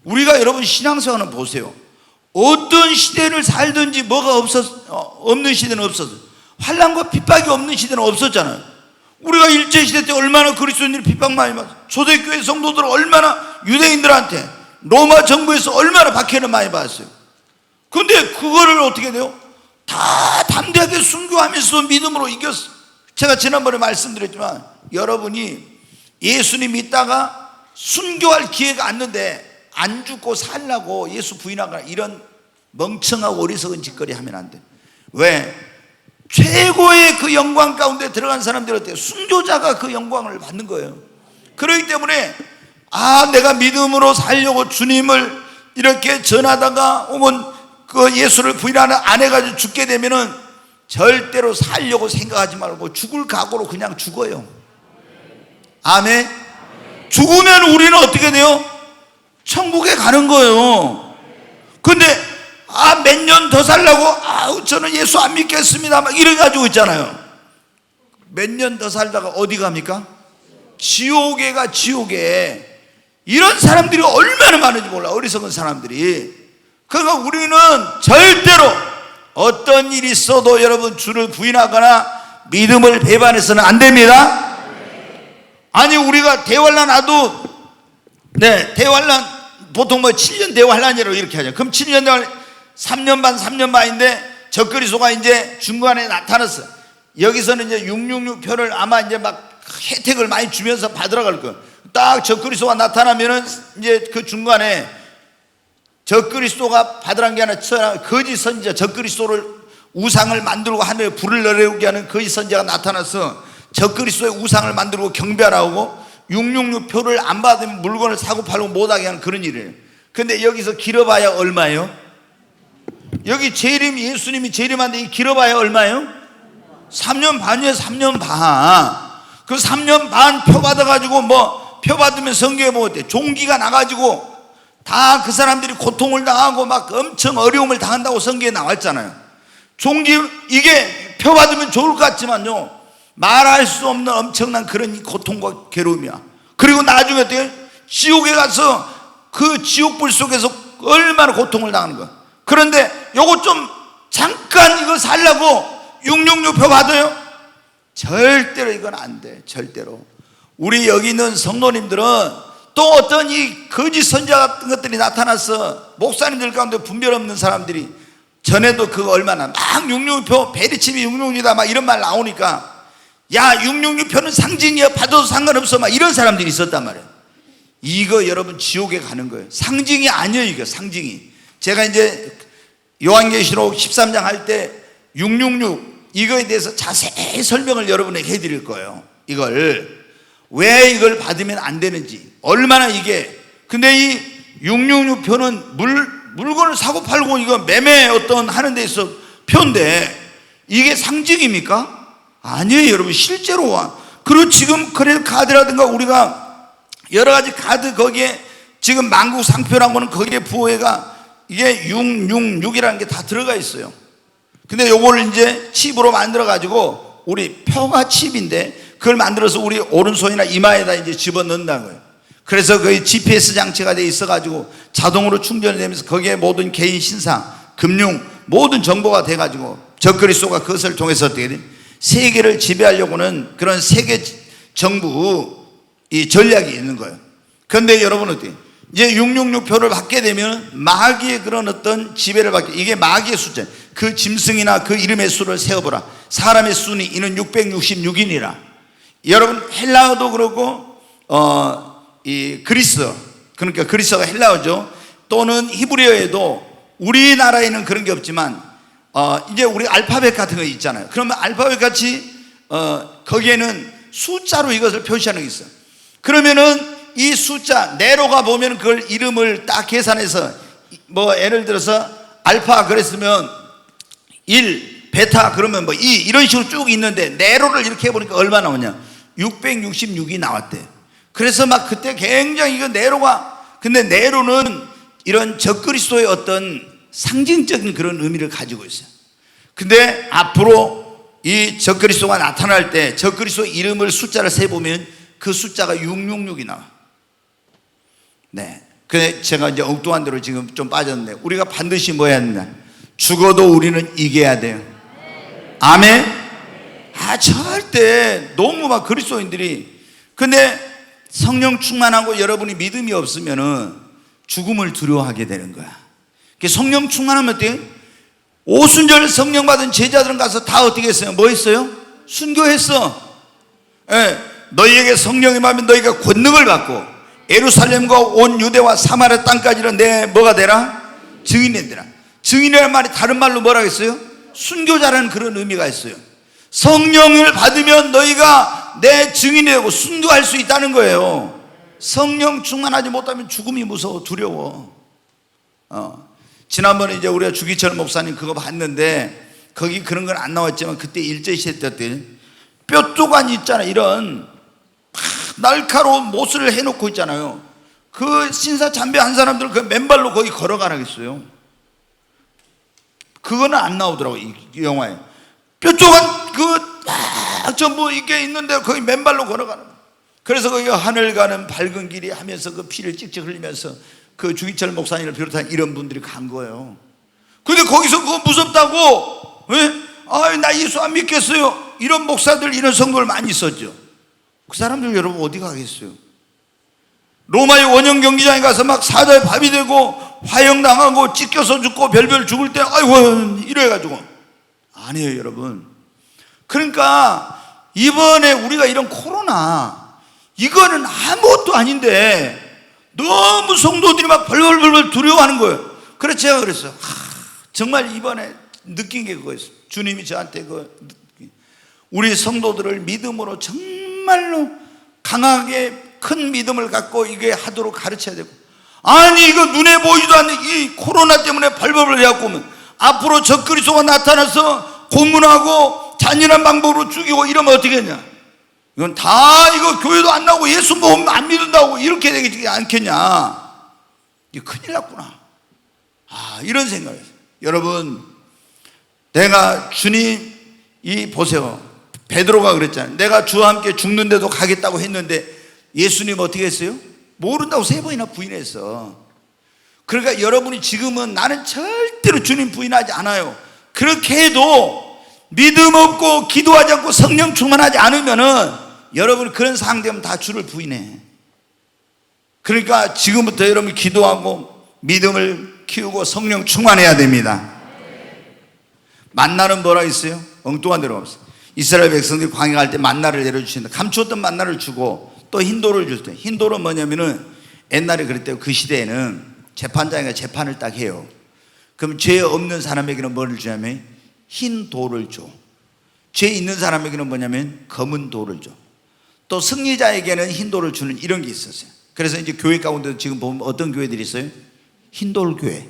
Speaker 1: 우리가 여러분 신앙생활은 보세요. 어떤 시대를 살든지 뭐가 없는 시대는 없었어요. 환난과 핍박이 없는 시대는 없었잖아요. 우리가 일제시대 때 얼마나 그리스도인들이 핍박 많이 받았어요. 초대교회 성도들 얼마나 유대인들한테 로마 정부에서 얼마나 박해를 많이 받았어요. 근데 그거를 어떻게 돼요? 다 담대하게 순교하면서 믿음으로 이겼어요. 제가 지난번에 말씀드렸지만 여러분이 예수님 믿다가 순교할 기회가 왔는데 안 죽고 살라고 예수 부인하거나 이런 멍청하고 어리석은 짓거리 하면 안 돼. 왜? 최고의 그 영광 가운데 들어간 사람들이 어때요? 순교자가 그 영광을 받는 거예요. 그렇기 때문에 내가 믿음으로 살려고 주님을 이렇게 전하다가 혹은 그 예수를 부인하는 안 해가지고 죽게 되면은 절대로 살려고 생각하지 말고 죽을 각오로 그냥 죽어요. 아멘. 죽으면 우리는 어떻게 돼요? 천국에 가는 거예요. 근데 몇 년 더 살라고 저는 예수 안 믿겠습니다 막 이래가지고 있잖아요. 몇 년 더 살다가 어디 갑니까? 지옥에 가. 지옥에. 이런 사람들이 얼마나 많은지 몰라, 어리석은 사람들이. 그러니까 우리는 절대로 어떤 일이 있어도 여러분 주를 부인하거나 믿음을 배반해서는 안 됩니다. 아니 우리가 대환란 와도 대환란 보통 뭐 7년 대환란이라고 이렇게 하죠. 그럼 7년 대환란 3년 반인데 적그리스도가 이제 중간에 나타났어. 여기서는 이제 666표를 아마 이제 막 혜택을 많이 주면서 받으러 갈 거예요. 딱 적그리스도가 나타나면은 이제 그 중간에 적그리스도가 받으란 게 아니라 거짓 선지자, 적그리스도를 우상을 만들고 하늘에 불을 내려오게 하는 거짓 선지자가 나타나서 적그리스도의 우상을 만들고 경배하라고 666표를 안 받으면 물건을 사고 팔고 못하게 하는 그런 일이에요. 근데 여기서 길어봐야 얼마예요? 여기 예수님이 재림한데 이 길어봐야 얼마예요? 3년 반이에요. 3년 반. 그 3년 반 표 받아가지고 표 받으면 성경에 뭐 어때? 종기가 나가지고 다 그 사람들이 고통을 당하고 막 엄청 어려움을 당한다고 성경에 나왔잖아요. 이게 표 받으면 좋을 것 같지만요, 말할 수 없는 엄청난 그런 고통과 괴로움이야. 그리고 나중에 어떻게? 지옥에 가서 그 지옥불 속에서 얼마나 고통을 당하는 거야. 그런데 요거 좀 잠깐 이거 살라고 666표 받아요? 절대로 이건 안 돼. 절대로. 우리 여기 있는 성도님들은 또 어떤 이 거짓 선지자 같은 것들이 나타나서 목사님들 가운데 분별 없는 사람들이 전에도 그거 얼마나 막 666표 베리칩이 666이다 막 이런 말 나오니까, 야 666표는 상징이야, 받아도 상관없어 막 이런 사람들이 있었단 말이에요. 이거 여러분 지옥에 가는 거예요. 상징이 아니에요. 이거 상징이. 제가 이제 요한계시록 13장 할 때 666 이거에 대해서 자세히 설명을 여러분에게 해드릴 거예요. 이걸 왜 이걸 받으면 안 되는지, 얼마나 이게. 근데 이 666표는 물건을 사고 팔고 이거 매매 하는 데 있어 표인데 이게 상징입니까? 아니에요 여러분. 실제로 그리고 지금 크레딧 카드라든가 우리가 여러 가지 카드 거기에 지금 만국 상표라는 거는 거기에 부호가 이게 666이라는 게 다 들어가 있어요. 근데 요거를 이제 칩으로 만들어 가지고 우리 표가 칩인데 그걸 만들어서 우리 오른손이나 이마에다 이제 집어 넣는다는 거예요. 그래서 거의 GPS 장치가 돼 있어 가지고 자동으로 충전이 되면서 거기에 모든 개인 신상, 금융 모든 정보가 돼 가지고 적그리스도가 그것을 통해서 어떻게 돼? 세계를 지배하려고는 그런 세계 정부 이 전략이 있는 거예요. 그런데 여러분 어때요? 이제 666표를 받게 되면 마귀의 그런 어떤 지배를 받게, 이게 마귀의 숫자, 그 짐승이나 그 이름의 수를 세어보라. 사람의 수니 이는 666이니라. 여러분 헬라어도 그렇고 이 그리스, 그러니까 그리스어가 헬라어죠. 또는 히브리어에도 우리나라에는 그런 게 없지만 이제 우리 알파벳 같은 거 있잖아요. 그러면 알파벳 같이 거기에는 숫자로 이것을 표시하는 게 있어요. 그러면은 이 숫자 네로가 보면 그걸 이름을 딱 계산해서 뭐 예를 들어서 알파 그랬으면 1, 베타 그러면 뭐 2 이런 식으로 쭉 있는데 네로를 이렇게 해보니까 얼마 나오냐? 666이 나왔대. 그래서 막 그때 굉장히 이거 네로가, 근데 네로는 이런 적그리스도의 어떤 상징적인 그런 의미를 가지고 있어요. 근데 앞으로 이 적그리스도가 나타날 때 적그리스도 이름을 숫자를 세보면 그 숫자가 666이 나와. 네. 근데 제가 이제 엉뚱한 대로 지금 좀 빠졌는데 우리가 반드시 뭐 해야 되나? 죽어도 우리는 이겨야 돼요. 아멘? 절대 너무 막 그리스도인들이, 근데 성령 충만하고 여러분이 믿음이 없으면은 죽음을 두려워하게 되는 거야. 성령 충만하면 어때요? 오순절 성령 받은 제자들은 가서 다 어떻게 했어요? 뭐 했어요? 순교했어. 예, 너희에게 성령이 임하면 너희가 권능을 받고 예루살렘과 온 유대와 사마리아 땅까지는 내 뭐가 되라? 증인이 되라. 증인이라는 말이 다른 말로 뭐라고 했어요? 순교자라는 그런 의미가 있어요. 성령을 받으면 너희가 내 증인이 되고 순교할 수 있다는 거예요. 성령 충만하지 못하면 죽음이 무서워, 두려워. 지난번에 이제 우리가 주기철 목사님 그거 봤는데 거기 그런 건 안 나왔지만 그때 일제시대 때 뼈조간 있잖아. 이런 날카로운 못을 해놓고 있잖아요. 그 신사 참배 한 사람들 그 맨발로 거기 걸어가라겠어요. 그거는 안 나오더라고 이 영화에. 뼈조간 그 전부 이게 있는데 거기 맨발로 걸어가는. 그래서 거기 하늘 가는 밝은 길이 하면서 그 피를 찍찍 흘리면서 그 주기철 목사님을 비롯한 이런 분들이 간 거예요. 근데 거기서 그거 무섭다고, 왜? 나 예수 안 믿겠어요. 이런 목사들, 이런 성도들 많이 있었죠. 그 사람들 여러분 어디 가겠어요? 로마의 원형 경기장에 가서 막 사자의 밥이 되고 화형당하고 찢겨서 죽고 별별 죽을 때 아이고 이래가지고 아니에요 여러분. 그러니까 이번에 우리가 이런 코로나 이거는 아무것도 아닌데 너무 성도들이 막 벌벌벌 두려워하는 거예요. 그래서 제가 그랬어요. 정말 이번에 느낀 게 그거였어요. 주님이 저한테 우리 성도들을 믿음으로 정말로 강하게 큰 믿음을 갖고 이게 하도록 가르쳐야 되고, 아니 이거 눈에 보이지도 않는 이 코로나 때문에 벌벌벌 해갖고 앞으로 적그리스도가 나타나서 고문하고 잔인한 방법으로 죽이고 이러면 어떻게 했냐? 이건 다 이거 교회도 안 나오고 예수 안 믿는다고 이렇게 되지 않겠냐? 이게 큰일 났구나. 이런 생각이에요. 여러분, 내가 주님 보세요. 베드로가 그랬잖아요. 내가 주와 함께 죽는데도 가겠다고 했는데 예수님 어떻게 했어요? 모른다고 3번이나 부인했어. 그러니까 여러분이 지금은 나는 절대로 주님 부인하지 않아요. 그렇게 해도 믿음 없고 기도하지 않고 성령 충만하지 않으면은 여러분 그런 상황 되면 다 주를 부인해. 그러니까 지금부터 여러분이 기도하고 믿음을 키우고 성령 충만해야 됩니다. 만나는 뭐라 했어요? 엉뚱한 대로 없어요. 이스라엘 백성들이 광야 갈 때 만나를 내려주신다. 감추었던 만나를 주고 또 흰돌을 줄 때, 흰돌은 뭐냐면은 옛날에 그랬대요. 그 시대에는 재판장이가 재판을 딱 해요. 그럼 죄 없는 사람에게는 뭐를 주냐면 흰 돌을 줘. 죄 있는 사람에게는 뭐냐면 검은 돌을 줘. 또 승리자에게는 흰 돌을 주는 이런 게 있었어요. 그래서 이제 교회 가운데 지금 보면 어떤 교회들이 있어요? 흰돌 교회.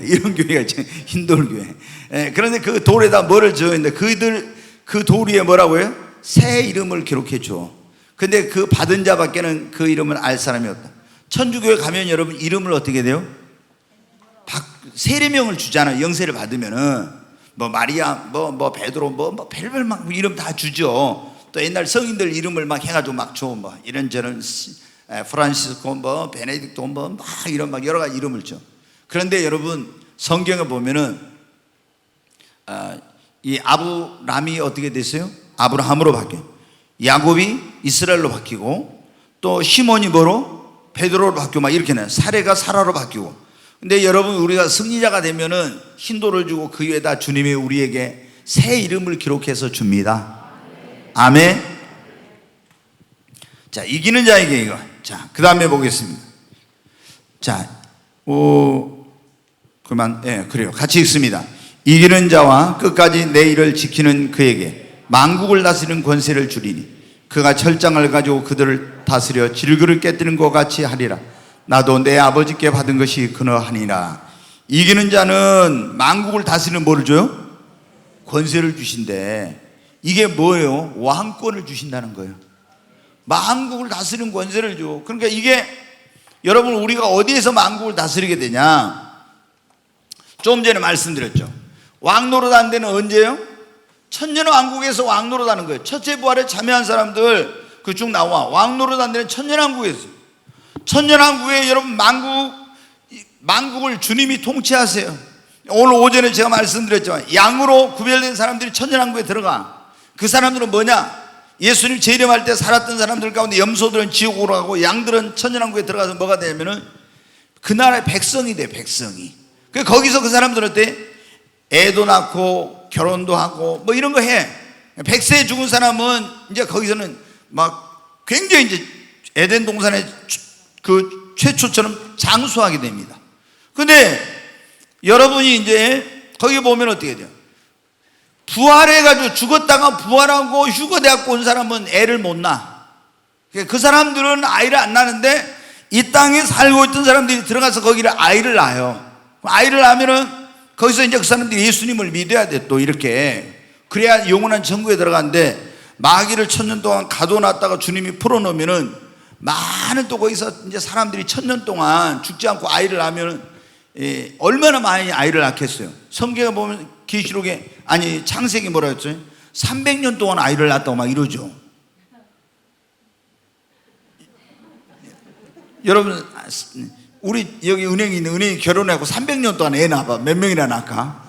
Speaker 1: 이런 교회가 있죠. 흰돌 교회. 그런데 그 돌에다 뭐를 줘야 했는데 그 돌 위에 뭐라고 해요? 새 이름을 기록해 줘. 근데 그 받은 자밖에는 그 이름을 알 사람이 없다. 천주교에 가면 여러분 이름을 어떻게 돼요? 세례명을 주잖아요. 영세를 받으면은 뭐 마리아, 뭐 베드로, 뭐 별별 막 이름 다 주죠. 또 옛날 성인들 이름을 막 해가지고 막 줘. 뭐 이런저런 프란시스코, 뭐 베네딕토, 뭐 막 이런 막 여러 가지 이름을 줘. 그런데 여러분 성경에 보면은 이 아브람이 어떻게 됐어요? 아브라함으로 바뀌어요. 야곱이 이스라엘로 바뀌고, 또 시몬이 뭐로? 베드로로 바뀌고, 막 이렇게 나요. 사레가 사라로 바뀌고. 근데 여러분 우리가 승리자가 되면은 힌도를 주고 그 위에다 주님이 우리에게 새 이름을 기록해서 줍니다. 아멘. 자, 이기는 자에게 이거. 자, 그 다음에 보겠습니다. 자, 그만, 그래요. 같이 읽습니다. 이기는 자와 끝까지 내 일을 지키는 그에게 만국을 다스리는 권세를 주리니 그가 철장을 가지고 그들을 다스려 질그를 깨뜨리는 것 같이 하리라. 나도 내 아버지께 받은 것이 그러하니라. 이기는 자는 만국을 다스리는 뭐를 줘요? 권세를 주신대. 이게 뭐예요? 왕권을 주신다는 거예요. 만국을 다스리는 권세를 줘. 그러니까 이게 여러분 우리가 어디에서 만국을 다스리게 되냐? 좀 전에 말씀드렸죠. 왕노릇하는 데는 언제요? 천년왕국에서 왕노릇하는 거예요. 첫째 부활에 참여한 사람들 그 쭉 나와. 왕노릇하는 데는 천년왕국에서. 천년왕국에 여러분 만국을 주님이 통치하세요. 오늘 오전에 제가 말씀드렸지만 양으로 구별된 사람들이 천년왕국에 들어가. 그 사람들은 뭐냐? 예수님 재림할 때 살았던 사람들 가운데 염소들은 지옥으로 가고 양들은 천년왕국에 들어가서 뭐가 되냐면은 그 나라의 백성이 돼. 백성이. 거기서 그 사람들은 어때? 애도 낳고 결혼도 하고 뭐 이런 거 해. 100세에 죽은 사람은 이제 거기서는 막 굉장히 이제 에덴 동산의 그 최초처럼 장수하게 됩니다. 근데 여러분이 이제 거기 보면 어떻게 돼요? 부활해가지고 죽었다가 부활하고 휴거돼갖고 온 사람은 애를 못 낳아. 그 사람들은 아이를 안 낳는데 이 땅에 살고 있던 사람들이 들어가서 거기를 아이를 낳아요. 아이를 낳으면은 거기서 이제 그 사람들이 예수님을 믿어야 돼. 또 이렇게 그래야 영원한 천국에 들어가는데 마귀를 1000년 동안 가둬놨다가 주님이 풀어놓으면은 많은 또 거기서 이제 사람들이 1000년 동안 죽지 않고 아이를 낳으면 얼마나 많이 아이를 낳겠어요. 성경에 보면 계시록에 창세기 뭐라 했죠? 300년 동안 아이를 낳았다고 막 이러죠. 여러분 우리 여기 은행이 있는 은행이 결혼하고 300년 동안 애 낳아봐. 몇 명이나 낳을까?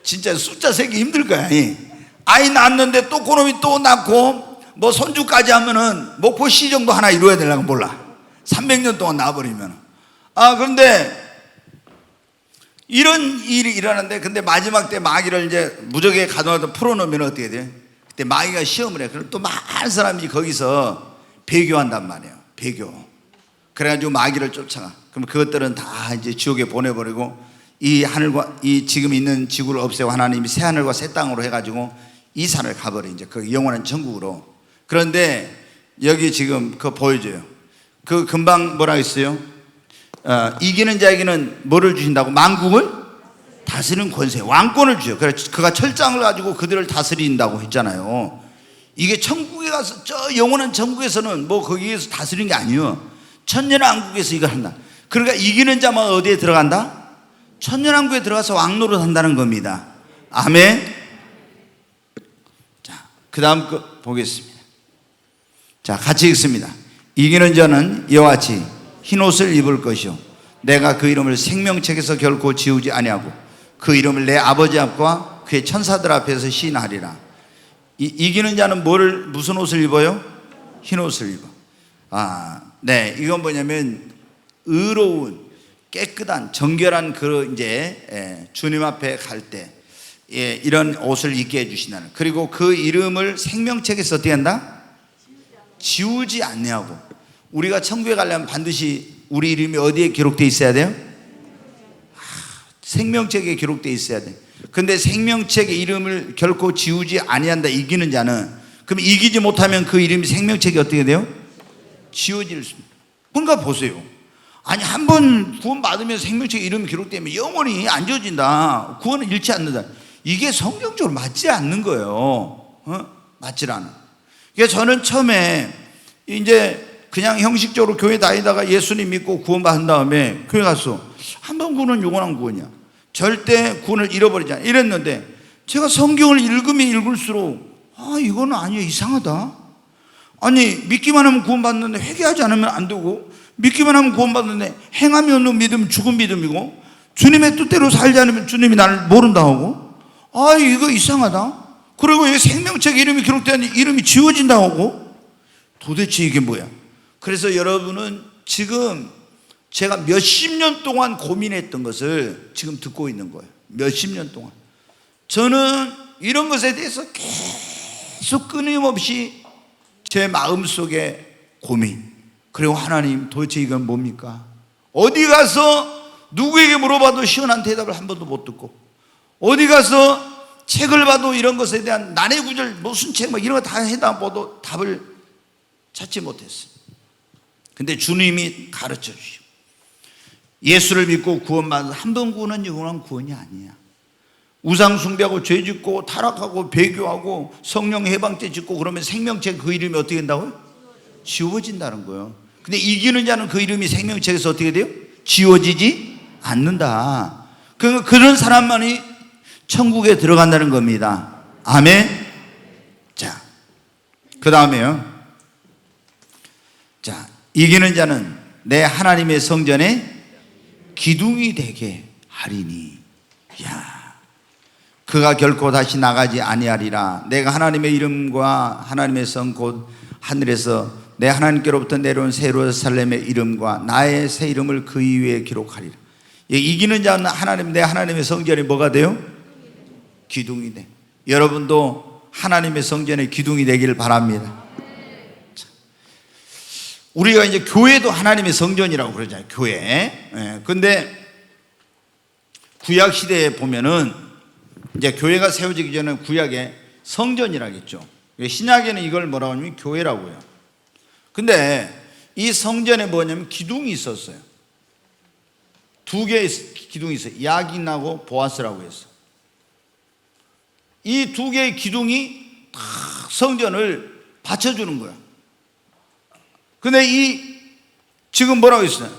Speaker 1: 진짜 숫자 세기 힘들 거야. 아이 낳았는데 또 그놈이 또 낳고 뭐 손주까지 하면은 목포시 정도 하나 이루어야 되려고 몰라. 300년 동안 낳아버리면. 그런데 이런 일이 일어나는데 근데 마지막 때 마귀를 이제 무적에 가둬놔서 풀어놓으면 어떻게 돼? 그때 마귀가 시험을 해. 그럼 또 많은 사람이 거기서 배교한단 말이에요. 배교. 그래가지고 마귀를 쫓아가. 그럼 그것들은 다 이제 지옥에 보내버리고 이 하늘과 이 지금 있는 지구를 없애고 하나님이 새 하늘과 새 땅으로 해가지고 이산을 가버려. 이제 그 영원한 천국으로. 그런데 여기 지금 그거 보여줘요. 그 금방 뭐라 했어요? 이기는 자에게는 뭐를 주신다고? 만국을 다스리는 권세, 왕권을 주죠. 그래서 그가 철장을 가지고 그들을 다스린다고 했잖아요. 이게 천국에 가서 저 영원한 천국에서는 뭐 거기에서 다스리는 게 아니에요. 천년왕국에서 이걸 한다. 그러니까 이기는 자만 어디에 들어간다? 천년왕국에 들어가서 왕노릇 한다는 겁니다. 아멘. 자, 그 다음 거 보겠습니다. 자, 같이 읽습니다. 이기는 자는 이와 같이 흰 옷을 입을 것이요 내가 그 이름을 생명책에서 결코 지우지 아니하고 그 이름을 내 아버지 앞과 그의 천사들 앞에서 시인하리라. 이기는 자는 무슨 옷을 입어요? 흰 옷을 입어. 네, 이건 뭐냐면 의로운 깨끗한 정결한 그 이제 주님 앞에 갈 때 이런 옷을 입게 해주신다는. 그리고 그 이름을 생명책에서 어떻게 한다? 지우지 않냐고. 우리가 천국에 가려면 반드시 우리 이름이 어디에 기록되어 있어야 돼요? 생명책에 기록되어 있어야 돼. 근데 생명책의 이름을 결코 지우지 아니한다. 이기는 자는. 그럼 이기지 못하면 그 이름이 생명책이 어떻게 돼요? 지워질 수. 그러니까 보세요. 한 번 구원 받으면 생명책 이름이 기록되면 영원히 안 지워진다. 구원은 잃지 않는다. 이게 성경적으로 맞지 않는 거예요. 맞질 않아. 그러니까 저는 처음에 이제 그냥 형식적으로 교회 다니다가 예수님 믿고 구원받은 다음에 교회 가서 한 번 구원은 영원한 구원이야, 절대 구원을 잃어버리지 않아 이랬는데, 제가 성경을 읽으면 읽을수록 이거는 아니에요, 이상하다. 아니 믿기만 하면 구원받는데 회개하지 않으면 안 되고, 믿기만 하면 구원받는데 행함이 없는 믿음은 죽은 믿음이고, 주님의 뜻대로 살지 않으면 주님이 나를 모른다 하고, 이거 이상하다. 그리고 여기 생명책 이름이 기록된 이름이 지워진다 하고, 도대체 이게 뭐야? 그래서 여러분은 지금 제가 몇십 년 동안 고민했던 것을 지금 듣고 있는 거예요. 몇십 년 동안 저는 이런 것에 대해서 계속 끊임없이 제 마음속에 고민, 그리고 하나님 도대체 이건 뭡니까? 어디 가서 누구에게 물어봐도 시원한 대답을 한 번도 못 듣고, 어디 가서 책을 봐도 이런 것에 대한 난해 구절 무슨 책 막 이런 거 다 해다 봐도 답을 찾지 못했어요. 근데 주님이 가르쳐 주시고, 예수를 믿고 구원받은 한 번 구원은 영원한 구원이 아니야. 우상 숭배하고 죄 짓고 타락하고 배교하고 성령 해방죄 짓고 그러면 생명책 그 이름이 어떻게 된다고요? 지워진다는 거예요. 근데 이기는 자는 그 이름이 생명책에서 어떻게 돼요? 지워지지 않는다. 그런 사람만이 천국에 들어간다는 겁니다. 아멘. 자, 그 다음에요. 자, 이기는 자는 내 하나님의 성전에 기둥이 되게 하리니, 그가 결코 다시 나가지 아니하리라. 내가 하나님의 이름과 하나님의 성 곧 하늘에서 내 하나님께로부터 내려온 새 예루살렘의 이름과 나의 새 이름을 그 위에 기록하리라. 이기는 자는 하나님, 내 하나님의 성전이 뭐가 돼요? 기둥이 돼. 여러분도 하나님의 성전의 기둥이 되기를 바랍니다. 우리가 이제 교회도 하나님의 성전이라고 그러잖아요, 교회. 근데 구약 시대에 보면은 이제 교회가 세워지기 전에 구약에 성전이라겠죠. 신약에는 이걸 뭐라고 하냐면 교회라고 해요. 근데 이 성전에 뭐냐면 기둥이 있었어요. 두 개의 기둥이 있어요. 야긴하고 보아스라고 해서. 이 두 개의 기둥이 다 성전을 받쳐주는 거야. 근데 지금 뭐라고 했어요?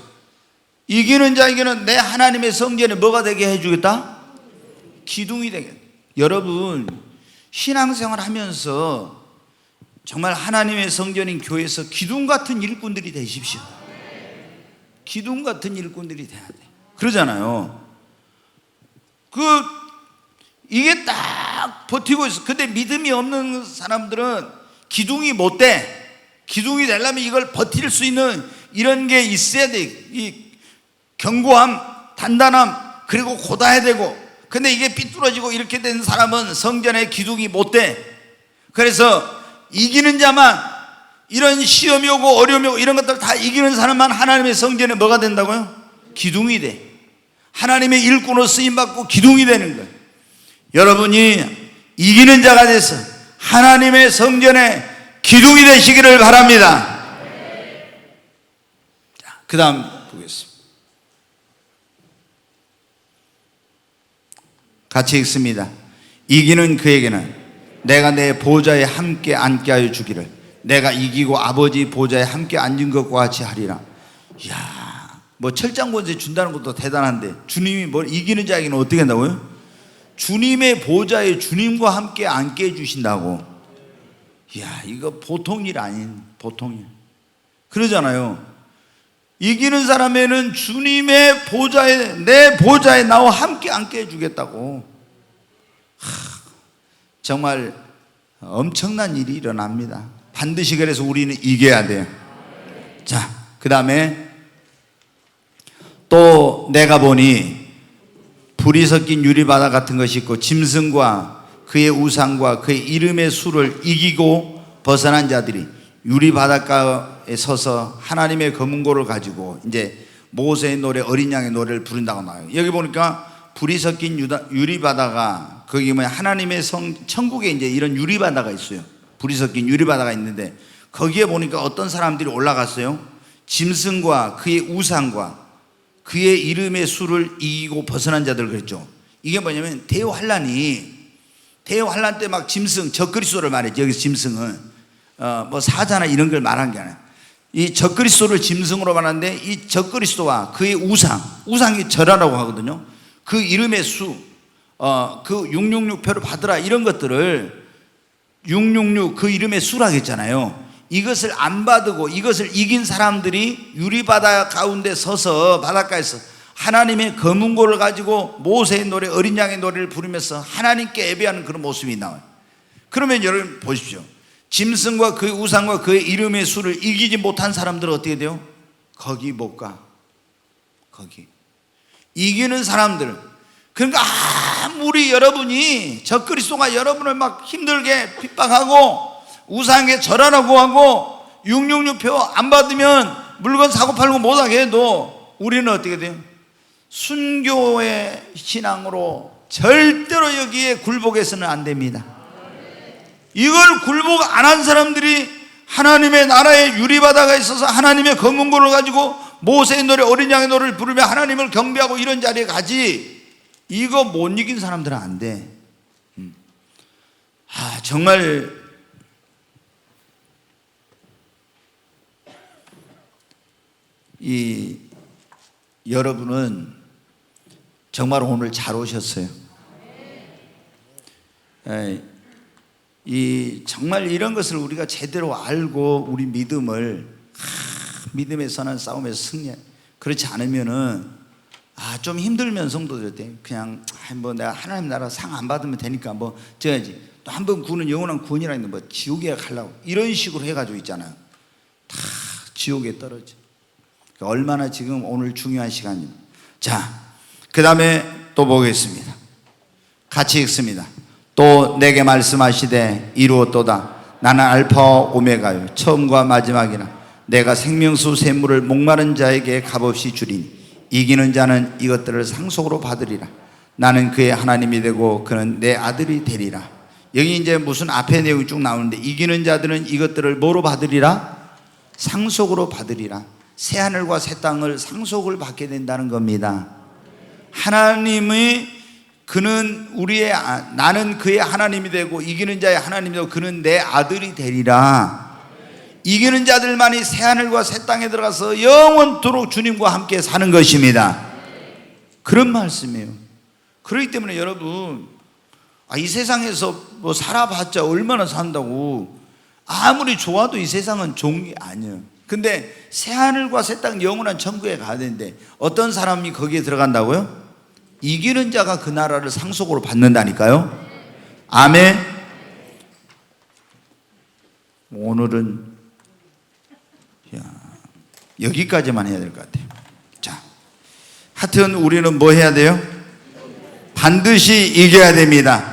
Speaker 1: 이기는 자에게는 내 하나님의 성전에 뭐가 되게 해주겠다? 기둥이 되겠다. 여러분, 신앙생활 하면서 정말 하나님의 성전인 교회에서 기둥 같은 일꾼들이 되십시오. 기둥 같은 일꾼들이 돼야 돼. 그러잖아요. 이게 딱 버티고 있어. 근데 믿음이 없는 사람들은 기둥이 못 돼. 기둥이 되려면 이걸 버틸 수 있는 이런 게 있어야 돼. 이 견고함, 단단함, 그리고 고다해야 되고. 근데 이게 삐뚤어지고 이렇게 된 사람은 성전에 기둥이 못 돼. 그래서 이기는 자만, 이런 시험이 오고 어려움이 오고 이런 것들 다 이기는 사람만 하나님의 성전에 뭐가 된다고요? 기둥이 돼. 하나님의 일꾼으로 쓰임받고 기둥이 되는 거예요. 여러분이 이기는 자가 돼서 하나님의 성전에 기둥이 되시기를 바랍니다. 자, 그 다음 보겠습니다. 같이 읽습니다. 이기는 그에게는 내가 내 보좌에 함께 앉게 하여 주기를, 내가 이기고 아버지 보좌에 함께 앉은 것과 같이 하리라. 이야, 뭐 철장권세 준다는 것도 대단한데, 주님이 뭘 이기는 자에게는 어떻게 한다고요? 주님의 보좌에 주님과 함께 앉게 해주신다고. 이야, 이거 보통 일 아닌 보통 일. 그러잖아요. 이기는 사람에는 주님의 보좌에, 내 보좌에 나와 함께 앉게 해주겠다고. 정말 엄청난 일이 일어납니다. 반드시. 그래서 우리는 이겨야 돼요. 자, 그 다음에 또 내가 보니 불이 섞인 유리바다 같은 것이 있고, 짐승과 그의 우상과 그의 이름의 수를 이기고 벗어난 자들이 유리바닷가에 서서 하나님의 검은고를 가지고 이제 모세의 노래, 어린 양의 노래를 부른다고 나와요. 여기 보니까 불이 섞인 유리바다가, 거기 뭐냐, 하나님의 천국에 이제 이런 유리바다가 있어요. 불이 섞인 유리바다가 있는데, 거기에 보니까 어떤 사람들이 올라갔어요? 짐승과 그의 우상과 그의 이름의 수를 이기고 벗어난 자들 그랬죠. 이게 뭐냐면 대환란 때 막 짐승, 적그리스도를 말했죠. 여기서 짐승은 뭐 사자나 이런 걸 말한 게 아니에요. 이 적그리스도를 짐승으로 말하는데, 이 적그리스도와 그의 우상이 절하라고 하거든요. 그 이름의 수, 그 666표를 받으라, 이런 것들을 666 그 이름의 수라고 했잖아요. 이것을 안 받고 이것을 이긴 사람들이 유리바다 가운데 서서 바닷가에서 하나님의 검은고를 가지고 모세의 노래, 어린 양의 노래를 부르면서 하나님께 예배하는 그런 모습이 나와요. 그러면 여러분 보십시오. 짐승과 그의 우상과 그의 이름의 수를 이기지 못한 사람들은 어떻게 돼요? 거기 못 가. 거기 이기는 사람들, 그러니까 아무리 여러분이 적그리스도가 여러분을 막 힘들게 핍박하고 우상에 절하라고 하고 666표 안 받으면 물건 사고 팔고 못하게 해도 우리는 어떻게 돼요? 순교의 신앙으로 절대로 여기에 굴복해서는 안 됩니다. 이걸 굴복 안 한 사람들이 하나님의 나라에 유리바다가 있어서 하나님의 검은고를 가지고 모세의 노래, 어린 양의 노래를 부르며 하나님을 경배하고 이런 자리에 가지, 이거 못 이긴 사람들은 안 돼. 정말 여러분은 정말 오늘 잘 오셨어요. 정말 이런 것을 우리가 제대로 알고 우리 믿음을 믿음의 선한 싸움에서 승리. 그렇지 않으면은 좀 힘들면 성도들 때 그냥 뭐 내가 하나님 나라 상 안 받으면 되니까 뭐 져야지, 또 한 번 구는 영원한 구원이라 있는 뭐 지옥에 가려고 이런 식으로 해가지고 있잖아요. 다 지옥에 떨어져. 얼마나 지금 오늘 중요한 시간입니다. 자, 그 다음에 또 보겠습니다. 같이 읽습니다. 또 내게 말씀하시되 이루었도다. 나는 알파와 오메가요 처음과 마지막이라. 내가 생명수 샘물을 목마른 자에게 값없이 주리니 이기는 자는 이것들을 상속으로 받으리라. 나는 그의 하나님이 되고 그는 내 아들이 되리라. 여기 이제 무슨 앞에 내용이 쭉 나오는데, 이기는 자들은 이것들을 뭐로 받으리라? 상속으로 받으리라. 새하늘과 새 땅을 상속을 받게 된다는 겁니다. 하나님이 나는 그의 하나님이 되고 이기는 자의 하나님이 되고 그는 내 아들이 되리라. 이기는 자들만이 새하늘과 새 땅에 들어가서 영원토록 주님과 함께 사는 것입니다. 그런 말씀이에요. 그렇기 때문에 여러분, 이 세상에서 뭐 살아봤자 얼마나 산다고, 아무리 좋아도 이 세상은 좋은 게 아니에요. 근데 새하늘과 새 땅 영원한 천국에 가야 되는데 어떤 사람이 거기에 들어간다고요? 이기는 자가 그 나라를 상속으로 받는다니까요. 아멘. 오늘은 여기까지만 해야 될 것 같아요. 자, 하여튼 우리는 뭐 해야 돼요? 반드시 이겨야 됩니다.